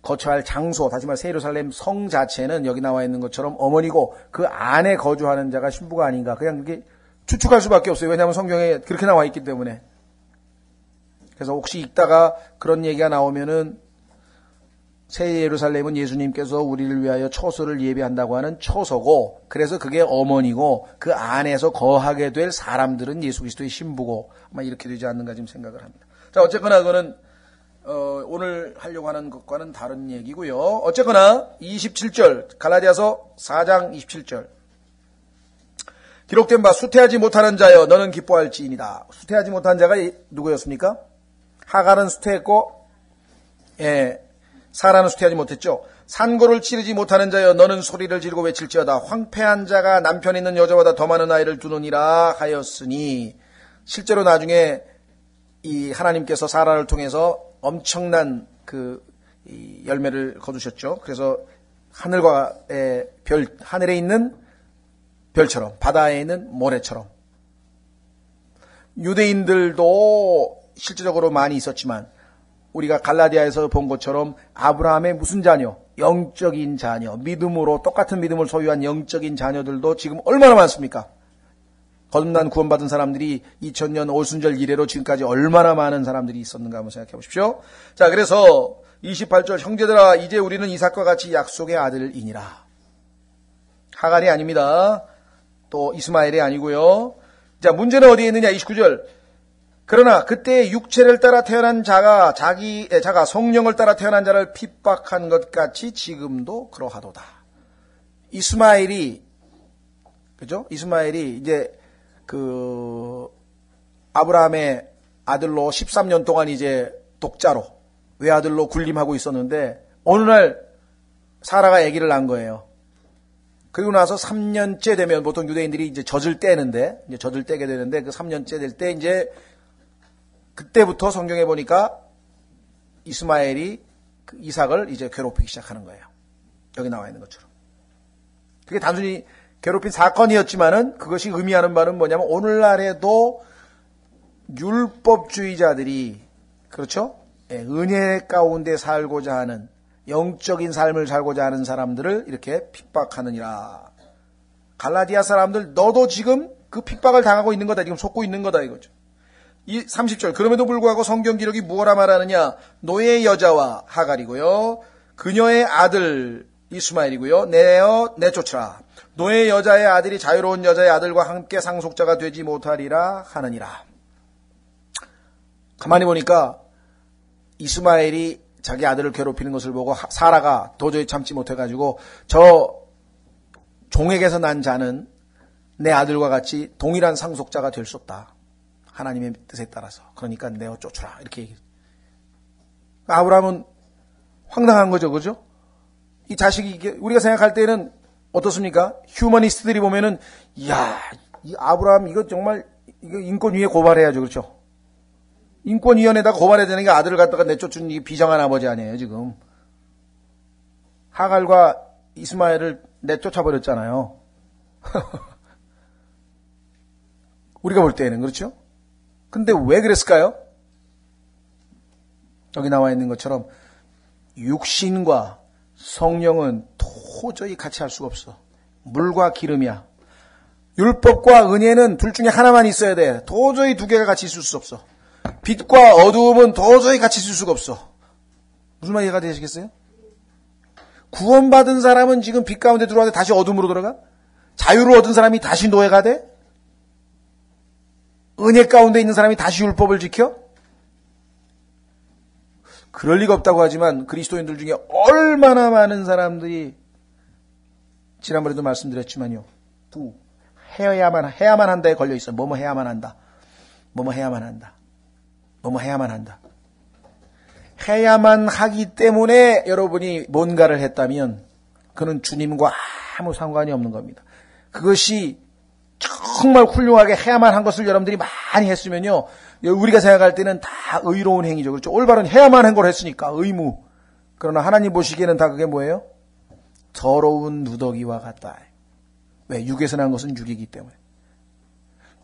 거처할 장소, 다시 말해 새 예루살렘 성 자체는 여기 나와 있는 것처럼 어머니고 그 안에 거주하는 자가 신부가 아닌가. 그냥 그게 추측할 수밖에 없어요. 왜냐하면 성경에 그렇게 나와 있기 때문에. 그래서 혹시 읽다가 그런 얘기가 나오면은 새 예루살렘은 예수님께서 우리를 위하여 처소를 예비한다고 하는 처소고, 그래서 그게 어머니고 그 안에서 거하게 될 사람들은 예수 그리스도의 신부고 아마 이렇게 되지 않는가 지금 생각을 합니다. 자, 어쨌거나 그거는 오늘 하려고 하는 것과는 다른 얘기고요. 어쨌거나 27절 갈라디아서 4장 27절 기록된 바 수태하지 못하는 자여 너는 기뻐할지이니다. 수태하지 못한 자가 누구였습니까? 하갈은 수태했고 사라는 수태하지 못했죠. 산고를 치르지 못하는 자여 너는 소리를 지르고 외칠지어다. 황폐한 자가 남편 있는 여자보다 더 많은 아이를 두느니라 하였으니, 실제로 나중에 이 하나님께서 사라를 통해서 엄청난 이 열매를 거두셨죠. 그래서 하늘에 있는 별처럼, 바다에 있는 모래처럼. 유대인들도 실제적으로 많이 있었지만 우리가 갈라디아에서 본 것처럼 아브라함의 무슨 자녀? 영적인 자녀, 믿음으로 똑같은 믿음을 소유한 영적인 자녀들도 지금 얼마나 많습니까? 거듭난 구원받은 사람들이 2000년 오순절 이래로 지금까지 얼마나 많은 사람들이 있었는가 한번 생각해 보십시오. 자, 그래서 28절 형제들아 이제 우리는 이삭과 같이 약속의 아들이니라. 하갈이 아닙니다. 또 이스마엘이 아니고요. 자, 문제는 어디에 있느냐? 29절. 그러나 그때 육체를 따라 태어난 자가 성령을 따라 태어난 자를 핍박한 것 같이 지금도 그러하도다. 이스마엘이 이제 아브라함의 아들로 13년 동안 이제 독자로 외아들로 군림하고 있었는데 어느 날 사라가 아기를 낳은 거예요. 그리고 나서 3년째 되면 보통 유대인들이 이제 젖을 떼게 되는데 그 3년째 될 때 이제 그때부터 성경에 보니까 이스마엘이 이삭을 이제 괴롭히기 시작하는 거예요. 여기 나와 있는 것처럼. 그게 단순히 괴롭힌 사건이었지만은 그것이 의미하는 바는 뭐냐면 오늘날에도 율법주의자들이, 그렇죠? 은혜 가운데 살고자 하는, 영적인 삶을 살고자 하는 사람들을 이렇게 핍박하느니라. 갈라디아 사람들 너도 지금 그 핍박을 당하고 있는 거다. 지금 속고 있는 거다 이거죠. 이 30절 그럼에도 불구하고 성경 기록이 무엇라 말하느냐. 노예의 여자와 하갈이고요. 그녀의 아들 이스마엘이고요. 내쫓으라. 노예의 여자의 아들이 자유로운 여자의 아들과 함께 상속자가 되지 못하리라 하느니라. 가만히 보니까 이스마엘이 자기 아들을 괴롭히는 것을 보고 사라가 도저히 참지 못해가지고 저 종에게서 난 자는 내 아들과 같이 동일한 상속자가 될 수 없다. 하나님의 뜻에 따라서. 그러니까 내어 쫓으라. 이렇게 얘기해요. 아브라함은 황당한 거죠. 그죠? 이 자식이 우리가 생각할 때는 어떻습니까? 휴머니스트들이 보면은 이야, 이 아브라함 이거 정말 이거 인권 위에 고발해야죠. 그렇죠? 인권위원회에다가 고발해야 되는 게 아들을 갖다가 내쫓은 이 비장한 아버지 아니에요, 지금. 하갈과 이스마엘을 내쫓아버렸잖아요. 우리가 볼 때에는 그렇죠? 근데 왜 그랬을까요? 여기 나와 있는 것처럼 육신과 성령은 도저히 같이 할 수가 없어. 물과 기름이야. 율법과 은혜는 둘 중에 하나만 있어야 돼. 도저히 두 개가 같이 있을 수 없어. 빛과 어두움은 도저히 같이 있을 수가 없어. 무슨 말 이해가 되시겠어요? 구원받은 사람은 지금 빛 가운데 들어와서 다시 어둠으로 들어가? 자유를 얻은 사람이 다시 노예가 돼? 은혜 가운데 있는 사람이 다시 율법을 지켜? 그럴 리가 없다고 하지만 그리스도인들 중에 얼마나 많은 사람들이 지난번에도 말씀드렸지만요. 해야만 한다에 걸려 있어. 뭐뭐 해야만 한다. 뭐뭐 해야만 한다. 뭐뭐 해야만 한다. 해야만 하기 때문에 여러분이 뭔가를 했다면 그는 주님과 아무 상관이 없는 겁니다. 그것이 정말 훌륭하게 해야만 한 것을 여러분들이 많이 했으면요. 우리가 생각할 때는 다 의로운 행위죠. 그렇죠? 올바른 해야만 한 걸 했으니까 의무. 그러나 하나님 보시기에는 다 그게 뭐예요? 더러운 누더기와 같다. 왜? 육에서 난 것은 육이기 때문에.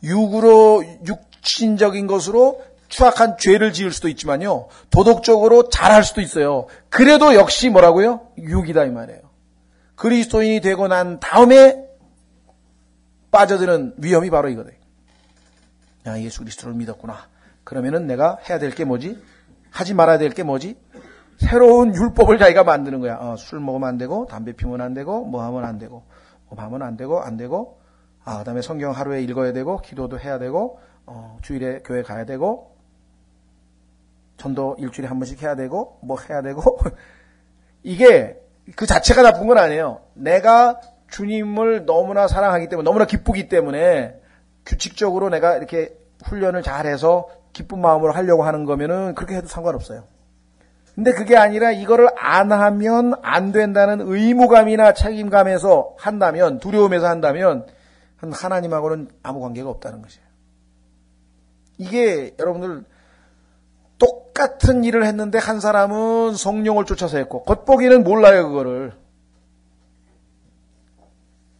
육으로 육신적인 것으로 추악한 죄를 지을 수도 있지만요. 도덕적으로 잘할 수도 있어요. 그래도 역시 뭐라고요? 육이다 이 말이에요. 그리스도인이 되고 난 다음에 빠져드는 위험이 바로 이거다. 야, 예수 그리스도를 믿었구나. 그러면은 내가 해야 될 게 뭐지? 하지 말아야 될 게 뭐지? 새로운 율법을 자기가 만드는 거야. 술 먹으면 안 되고, 담배 피우면 안 되고, 뭐 하면 안 되고, 뭐 하면 안 되고. 그다음에 성경 하루에 읽어야 되고, 기도도 해야 되고, 주일에 교회 가야 되고, 전도 일주일에 한 번씩 해야 되고, 뭐 해야 되고. 이게 그 자체가 나쁜 건 아니에요. 내가 주님을 너무나 사랑하기 때문에, 너무나 기쁘기 때문에 규칙적으로 내가 이렇게 훈련을 잘해서 기쁜 마음으로 하려고 하는 거면은 그렇게 해도 상관없어요. 근데 그게 아니라 이거를 안 하면 안 된다는 의무감이나 책임감에서 한다면, 두려움에서 한다면 하나님하고는 아무 관계가 없다는 것이에요. 이게 여러분들 똑같은 일을 했는데 한 사람은 성령을 쫓아서 했고 겉보기는 몰라요 그거를.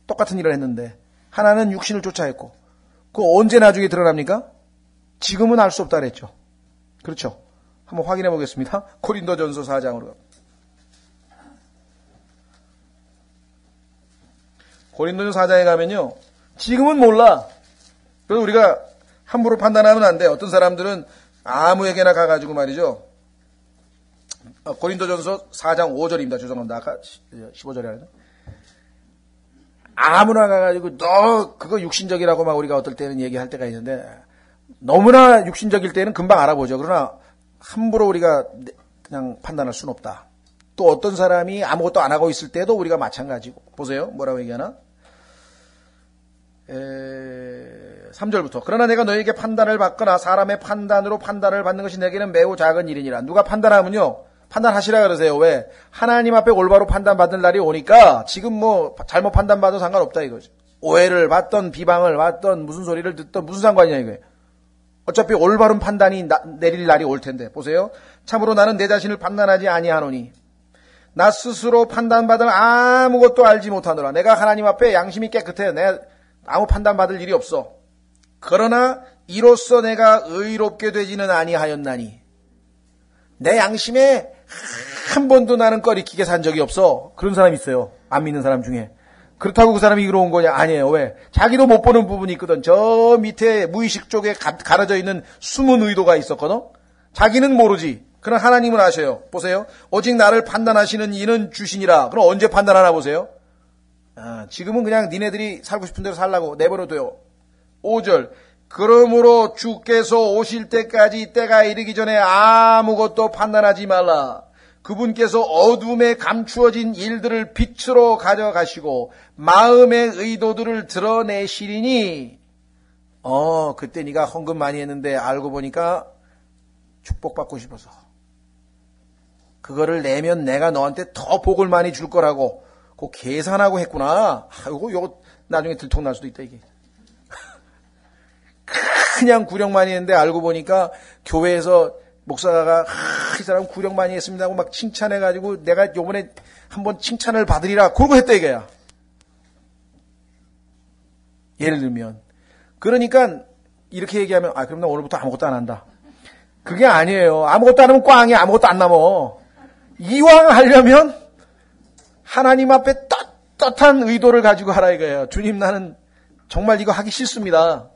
똑같은 일을 했는데 하나는 육신을 쫓아 했고 그거 언제 나중에 드러납니까? 지금은 알 수 없다 그랬죠. 그렇죠. 한번 확인해 보겠습니다. 고린도전서 4장으로. 고린도전서 4장에 가면요. 지금은 몰라. 그래서 우리가 함부로 판단하면 안 돼. 어떤 사람들은 아무에게나 가가지고 말이죠. 고린도전서 4장 5절입니다. 죄송합니다. 아까 15절에 하죠. 아무나 가가지고 너 그거 육신적이라고 막 우리가 어떨 때는 얘기할 때가 있는데 너무나 육신적일 때는 금방 알아보죠. 그러나 함부로 우리가 그냥 판단할 수는 없다. 또 어떤 사람이 아무것도 안 하고 있을 때도 우리가 마찬가지고. 보세요. 뭐라고 얘기하나? 3절부터. 그러나 내가 너에게 판단을 받거나 사람의 판단으로 판단을 받는 것이 내게는 매우 작은 일이니라. 누가 판단하면요. 판단하시라 그러세요. 왜? 하나님 앞에 올바로 판단받을 날이 오니까 지금 뭐 잘못 판단받아도 상관없다 이거죠. 오해를 받던 비방을 받던 무슨 소리를 듣던 무슨 상관이냐 이거예요. 어차피 올바른 판단이 내릴 날이 올 텐데. 보세요. 참으로 나는 내 자신을 판단하지 아니하노니 나 스스로 판단받을 아무것도 알지 못하노라. 내가 하나님 앞에 양심이 깨끗해. 내가 아무 판단받을 일이 없어. 그러나 이로써 내가 의롭게 되지는 아니하였나니 내 양심에 한 번도 나는 꺼리키게 산 적이 없어. 그런 사람이 있어요. 안 믿는 사람 중에. 그렇다고 그 사람이 의로운 거냐? 아니에요. 왜? 자기도 못 보는 부분이 있거든. 저 밑에 무의식 쪽에 가려져 있는 숨은 의도가 있었거든. 자기는 모르지. 그러나 하나님은 아셔요. 보세요. 오직 나를 판단하시는 이는 주시니라. 그럼 언제 판단하나 보세요. 지금은 그냥 니네들이 살고 싶은 대로 살라고 내버려둬요. 5절. 그러므로 주께서 오실 때까지 때가 이르기 전에 아무것도 판단하지 말라. 그분께서 어둠에 감추어진 일들을 빛으로 가져가시고 마음의 의도들을 드러내시리니 그때 네가 헌금 많이 했는데 알고 보니까 축복받고 싶어서 그거를 내면 내가 너한테 더 복을 많이 줄 거라고 그거 계산하고 했구나. 요거 나중에 들통날 수도 있다 이게. 그냥 구령 많이 했는데 알고 보니까 교회에서 목사가 이 사람 구령 많이 했습니다 하고 막 칭찬해가지고 내가 요번에 한번 칭찬을 받으리라 그러고 했다 이거야. 예를 들면. 그러니까 이렇게 얘기하면 그럼 나 오늘부터 아무것도 안 한다. 그게 아니에요. 아무것도 안 하면 꽝이야. 아무것도 안 남어. 이왕 하려면 하나님 앞에 떳떳한 의도를 가지고 하라 이거예요. 주님 나는 정말 이거 하기 싫습니다.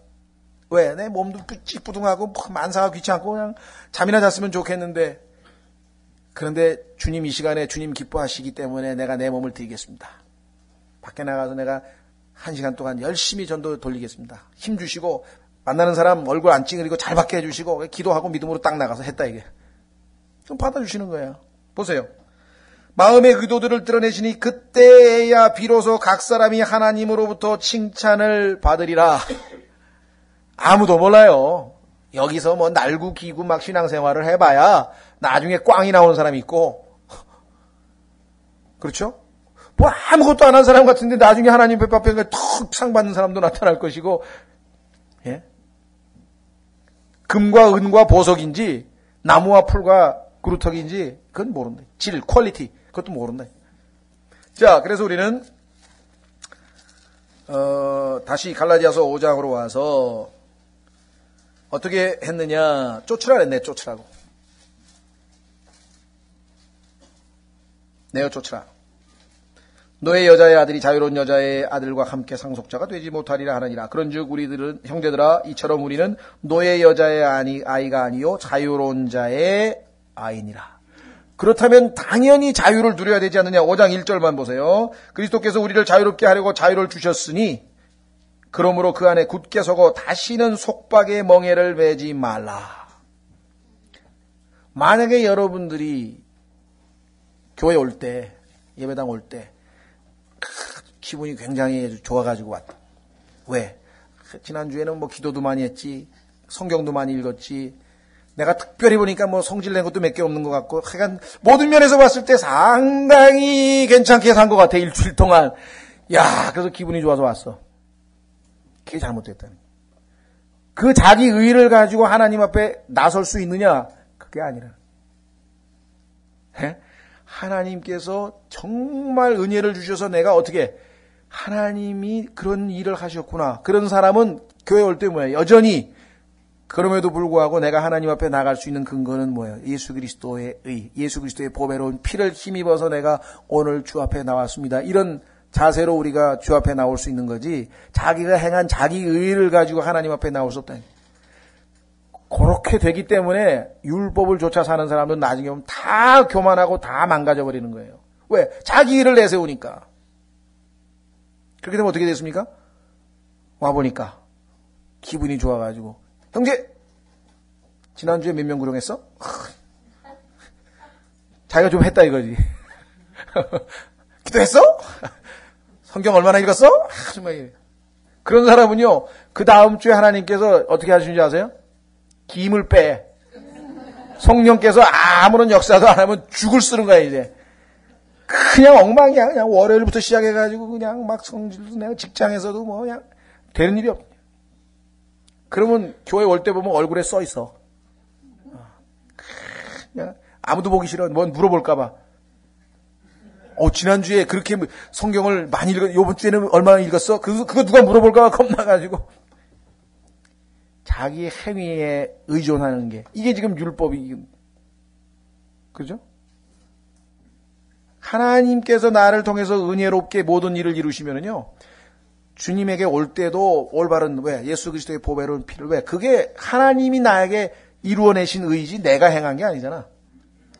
왜? 내 몸도 찌뿌둥하고 만사가 귀찮고 그냥 잠이나 잤으면 좋겠는데 그런데 주님 이 시간에 주님 기뻐하시기 때문에 내가 내 몸을 드리겠습니다. 밖에 나가서 내가 1시간 동안 열심히 전도 돌리겠습니다. 힘 주시고 만나는 사람 얼굴 안 찡그리고 잘 받게 해주시고 기도하고 믿음으로 딱 나가서 했다 이게. 좀 받아주시는 거예요. 보세요. 마음의 의도들을 드러내시니 그때야 비로소 각 사람이 하나님으로부터 칭찬을 받으리라. 아무도 몰라요. 여기서 뭐 날구 기구 막 신앙생활을 해봐야 나중에 꽝이 나오는 사람이 있고 그렇죠? 뭐 아무것도 안 한 사람 같은데 나중에 하나님 앞에 턱 상 받는 사람도 나타날 것이고 예? 금과 은과 보석인지 나무와 풀과 그루터기인지 그건 모른다. 질, 퀄리티 그것도 모른다. 자, 그래서 우리는 다시 갈라디아서 5장으로 와서 어떻게 했느냐. 쫓으라 그랬네. 쫓으라고. 내어 쫓으라. 너의 여자의 아들이 자유로운 여자의 아들과 함께 상속자가 되지 못하리라 하느니라. 그런즉 우리들은 형제들아 이처럼 우리는 노예 여자의 아이가 아니요 자유로운 자의 아이니라. 그렇다면 당연히 자유를 누려야 되지 않느냐. 5장 1절만 보세요. 그리스도께서 우리를 자유롭게 하려고 자유를 주셨으니 그러므로 그 안에 굳게 서고 다시는 속박의 멍에를 매지 말라. 만약에 여러분들이 교회 올 때, 예배당 올 때 기분이 굉장히 좋아가지고 왔다. 왜? 지난주에는 뭐 기도도 많이 했지, 성경도 많이 읽었지, 내가 특별히 보니까 뭐 성질 낸 것도 몇 개 없는 것 같고, 하여간 모든 면에서 봤을 때 상당히 괜찮게 산 것 같아, 일주일 동안. 야, 그래서 기분이 좋아서 왔어. 그게 잘못됐다는. 그 자기 의의를 가지고 하나님 앞에 나설 수 있느냐? 그게 아니라. 에? 하나님께서 정말 은혜를 주셔서 내가 어떻게 하나님이 그런 일을 하셨구나. 그런 사람은 교회 올 때 뭐예요? 여전히 그럼에도 불구하고 내가 하나님 앞에 나갈 수 있는 근거는 뭐예요? 예수 그리스도의 의, 예수 그리스도의 보배로운 피를 힘입어서 내가 오늘 주 앞에 나왔습니다. 이런 자세로 우리가 주 앞에 나올 수 있는 거지, 자기가 행한 자기 의의를 가지고 하나님 앞에 나올 수 없다. 그렇게 되기 때문에 율법을 쫓아 사는 사람들은 나중에 보면 다 교만하고 다 망가져 버리는 거예요. 왜? 자기 의를 내세우니까. 그렇게 되면 어떻게 됐습니까? 와보니까 기분이 좋아가지고, 형제! 지난주에 몇 명 구령했어? 자기가 좀 했다 이거지. 기도했어? 성경 얼마나 읽었어? 정말. 그런 사람은요, 그 다음 주에 하나님께서 어떻게 하시는지 아세요? 김을 빼. 성령께서 아무런 역사도 안 하면 죽을 쓰는 거야, 이제. 그냥 엉망이야. 그냥 월요일부터 시작해가지고 그냥 막 성질도 내가 직장에서도 뭐 그냥 되는 일이 없. 그러면 교회 올 때 보면 얼굴에 써 있어. 그냥 아무도 보기 싫어. 뭔 물어볼까봐. 지난주에 그렇게 성경을 많이 요번 주에는 얼마나 읽었어? 그거 누가 물어볼까 겁나가지고. 자기 행위에 의존하는 게, 이게 지금 율법이, 그죠? 하나님께서 나를 통해서 은혜롭게 모든 일을 이루시면은요, 주님에게 올 때도 올바른, 왜? 예수 그리스도의 보배로운 피를, 왜? 그게 하나님이 나에게 이루어내신 의지, 내가 행한 게 아니잖아.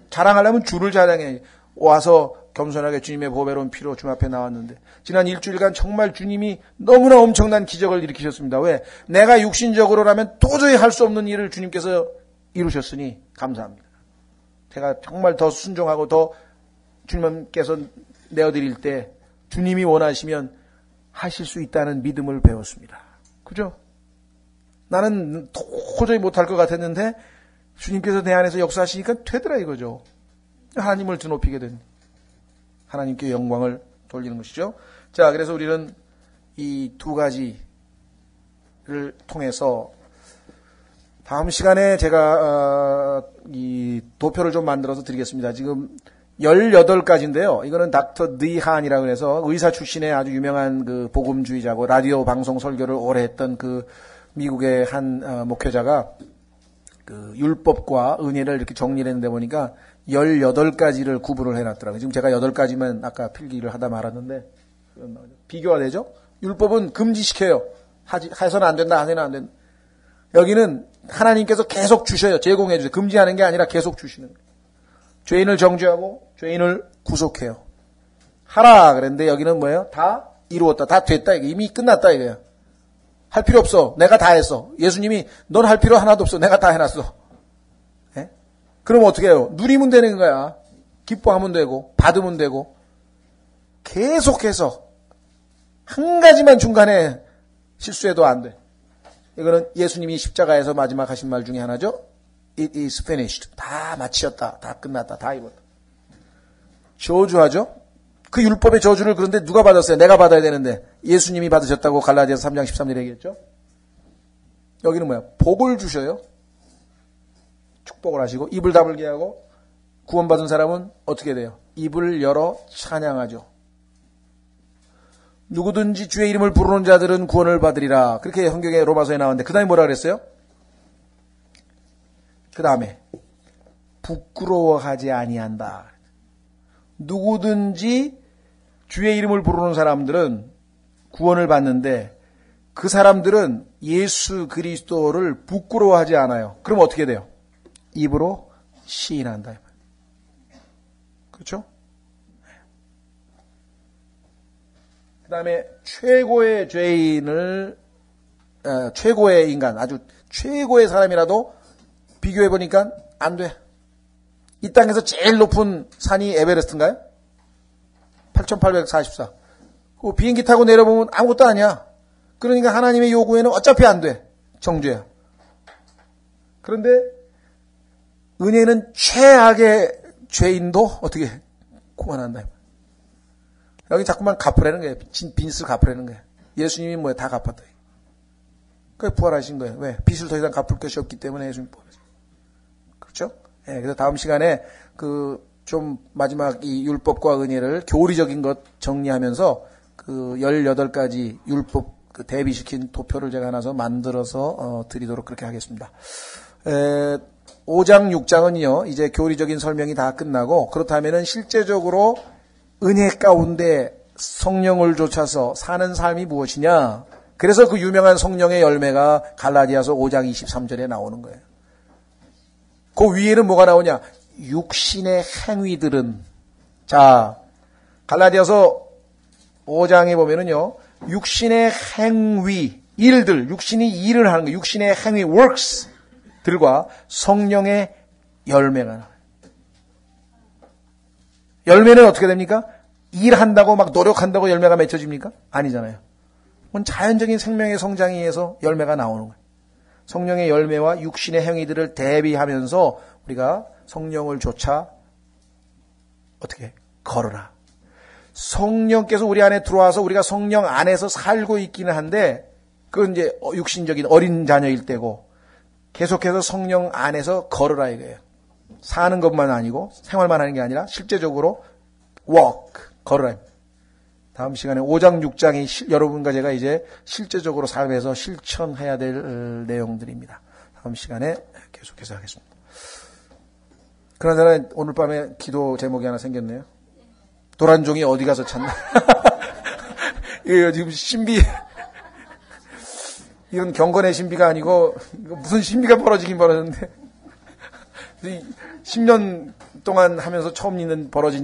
자랑하려면 주를 자랑해. 와서 겸손하게 주님의 보배로운 피로 주님 앞에 나왔는데, 지난 일주일간 정말 주님이 너무나 엄청난 기적을 일으키셨습니다. 왜? 내가 육신적으로라면 도저히 할 수 없는 일을 주님께서 이루셨으니 감사합니다. 제가 정말 더 순종하고 더 주님께서 내어드릴 때 주님이 원하시면 하실 수 있다는 믿음을 배웠습니다. 그죠? 나는 도저히 못할 것 같았는데 주님께서 내 안에서 역사하시니까 되더라 이거죠. 하나님을 드높이게 된, 하나님께 영광을 돌리는 것이죠. 자, 그래서 우리는 이 두 가지를 통해서 다음 시간에 제가 이 도표를 좀 만들어서 드리겠습니다. 지금 18가지인데요. 이거는 닥터 니한이라고 해서 의사 출신의 아주 유명한 그 복음주의자고 라디오 방송 설교를 오래 했던 그 미국의 한 목회자가 그 율법과 은혜를 이렇게 정리를 했는데 보니까 18가지를 구분을 해놨더라고요. 지금 제가 8가지만 아까 필기를 하다 말았는데 비교가 되죠? 율법은 금지시켜요. 해서는 안 된다, 해서는 안 된다. 여기는 하나님께서 계속 주셔요. 제공해 주세요. 금지하는 게 아니라 계속 주시는 거예요. 죄인을 정죄하고 죄인을 구속해요. 하라 그랬는데 여기는 뭐예요? 다 이루었다. 다 됐다. 이미 끝났다 이거예요. 할 필요 없어. 내가 다 했어. 예수님이 넌 할 필요 하나도 없어. 내가 다 해놨어. 예? 그럼 어떻게 해요? 누리면 되는 거야. 기뻐하면 되고 받으면 되고 계속해서 한 가지만 중간에 실수해도 안 돼. 이거는 예수님이 십자가에서 마지막 하신 말 중에 하나죠. It is finished. 다 마치었다. 다 끝났다. 다 이뤘다. 저주하죠. 그 율법의 저주를 그런데 누가 받았어요? 내가 받아야 되는데 예수님이 받으셨다고 갈라디아서 3장 13절에 얘기했죠. 여기는 뭐야? 복을 주셔요. 축복을 하시고 입을 다물게 하고 구원받은 사람은 어떻게 돼요? 입을 열어 찬양하죠. 누구든지 주의 이름을 부르는 자들은 구원을 받으리라. 그렇게 성경에 로마서에 나왔는데 그 다음에 뭐라 그랬어요? 그 다음에 부끄러워하지 아니한다. 누구든지 주의 이름을 부르는 사람들은 구원을 받는데 그 사람들은 예수 그리스도를 부끄러워하지 않아요. 그럼 어떻게 돼요? 입으로 시인한다. 그렇죠? 그 다음에 최고의 죄인을 최고의 인간, 아주 최고의 사람이라도 비교해보니까 안 돼. 이 땅에서 제일 높은 산이 에베레스트인가요? 8844. 그 비행기 타고 내려보면 아무것도 아니야. 그러니까 하나님의 요구에는 어차피 안 돼. 정죄야. 그런데 은혜는 최악의 죄인도 어떻게 구원한다. 여기 자꾸만 갚으라는 거예요. 빚을 갚으라는 거예요. 예수님이 뭐예요? 다 갚았다. 그래 부활하신 거예요. 왜? 빚을 더 이상 갚을 것이 없기 때문에 예수님 부활하신 거예요. 그렇죠? 네, 그래서 다음 시간에 좀 마지막 이 율법과 은혜를 교리적인 것 정리하면서 그 18가지 율법 대비시킨 도표를 제가 하나 만들어서 드리도록 그렇게 하겠습니다. 5장, 6장은요, 이제 교리적인 설명이 다 끝나고, 그렇다면은 실제적으로 은혜 가운데 성령을 좇아서 사는 삶이 무엇이냐? 그래서 그 유명한 성령의 열매가 갈라디아서 5장 23절에 나오는 거예요. 그 위에는 뭐가 나오냐? 육신의 행위들은, 자, 갈라디아서 5장에 보면은요, 육신의 행위, 일들, 육신이 일을 하는 거, 육신의 행위, works들과 성령의 열매가 나와요. 열매는 어떻게 됩니까? 일한다고 막 노력한다고 열매가 맺혀집니까? 아니잖아요. 그건 자연적인 생명의 성장에 의해서 열매가 나오는 거예요. 성령의 열매와 육신의 행위들을 대비하면서 우리가 성령을 좇아 어떻게 걸어라. 성령께서 우리 안에 들어와서 우리가 성령 안에서 살고 있기는 한데 그건 이제 육신적인 어린 자녀일 때고 계속해서 성령 안에서 걸어라 이거예요. 사는 것만 아니고 생활만 하는 게 아니라 실제적으로 walk, 걸어라. 다음 시간에 5장, 6장이 여러분과 제가 이제 실제적으로 삶에서 실천해야 될 내용들입니다. 다음 시간에 계속해서 하겠습니다. 그러나 오늘 밤에 기도 제목이 하나 생겼네요. 도란종이 어디 가서 찾나? 이거 지금 신비, 이건 경건의 신비가 아니고 무슨 신비가 벌어지긴 벌어졌는데 10년 동안 하면서 처음 있는 벌어진